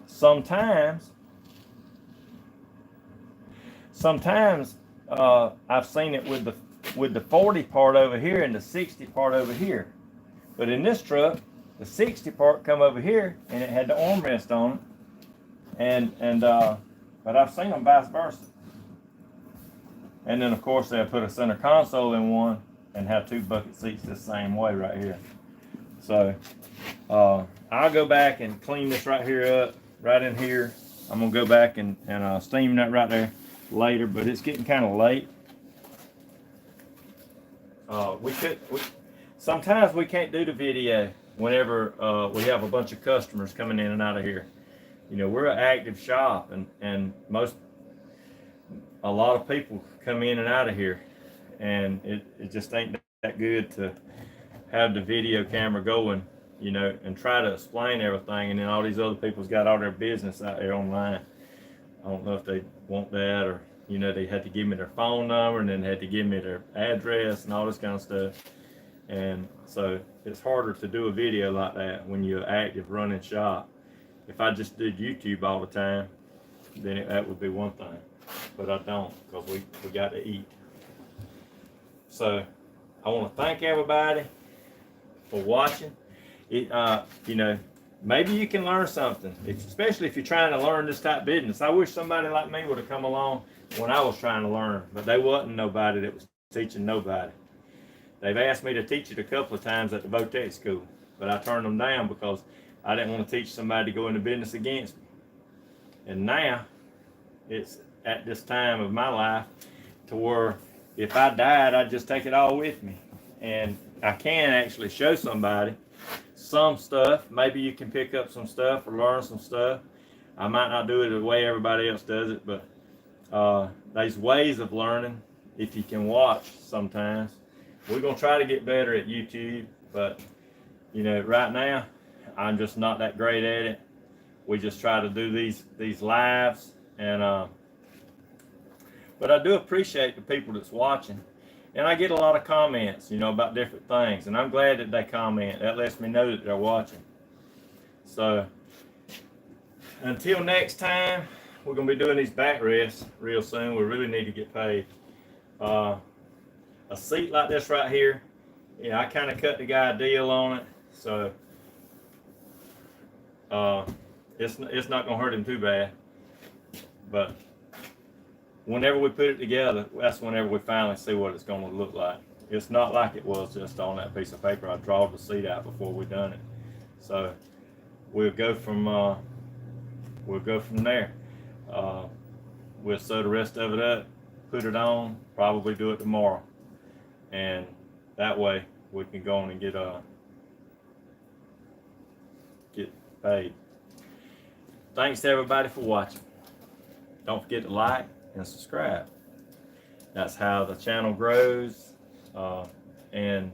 Sometimes I've seen it with the 40 part over here and the 60 part over here. But in this truck, the 60 part come over here and it had the armrest on it. But I've seen them vice versa. And then of course they'll put a center console in one and have two bucket seats the same way right here. So I'll go back and clean this right here up, right in here. I'm gonna go back and steam that right there later, but it's getting kind of late. Sometimes we can't do the video whenever we have a bunch of customers coming in and out of here. You know, we're an active shop, and a lot of people come in and out of here, and it just ain't that good to have the video camera going, you know, and try to explain everything, and then all these other people's got all their business out there online. I don't know if they want that, or, you know, they had to give me their phone number and then had to give me their address and all this kind of stuff. And so it's harder to do a video like that when you're active running shop. If I just did YouTube all the time, then that would be one thing. But I don't, because we got to eat. So I want to thank everybody for watching. You know, maybe you can learn something, especially if you're trying to learn this type of business. I wish somebody like me would have come along when I was trying to learn, but there wasn't nobody that was teaching nobody. They've asked me to teach it a couple of times at the Votech school, but I turned them down because I didn't want to teach somebody to go into business against me. And now it's at this time of my life to where if I died, I'd just take it all with me. And I can actually show somebody some stuff. Maybe you can pick up some stuff or learn some stuff. I might not do it the way everybody else does it, but there's ways of learning if you can watch sometimes. We're going to try to get better at YouTube, but you know, right now I'm just not that great at it. We just try to do these lives, and but I do appreciate the people that's watching, and I get a lot of comments, you know, about different things, and I'm glad that they comment. That lets me know that they're watching. So until next time, we're going to be doing these backrests real soon. We really need to get paid. A seat like this right here, yeah, I kind of cut the guy a deal on it, so it's not going to hurt him too bad. But whenever we put it together, that's whenever we finally see what it's going to look like. It's not like it was just on that piece of paper. I drawed the seat out before we done it. So we'll go from there. We'll sew the rest of it up, put it on, probably do it tomorrow. And that way we can go on and get paid. Thanks to everybody for watching. Don't forget to like and subscribe. That's how the channel grows. And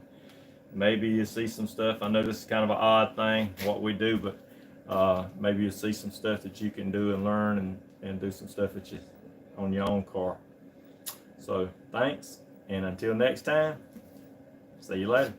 maybe you see some stuff. I know this is kind of an odd thing, what we do, but maybe you'll see some stuff that you can do and learn and do some stuff that you on your own car. So thanks, and until next time, see you later.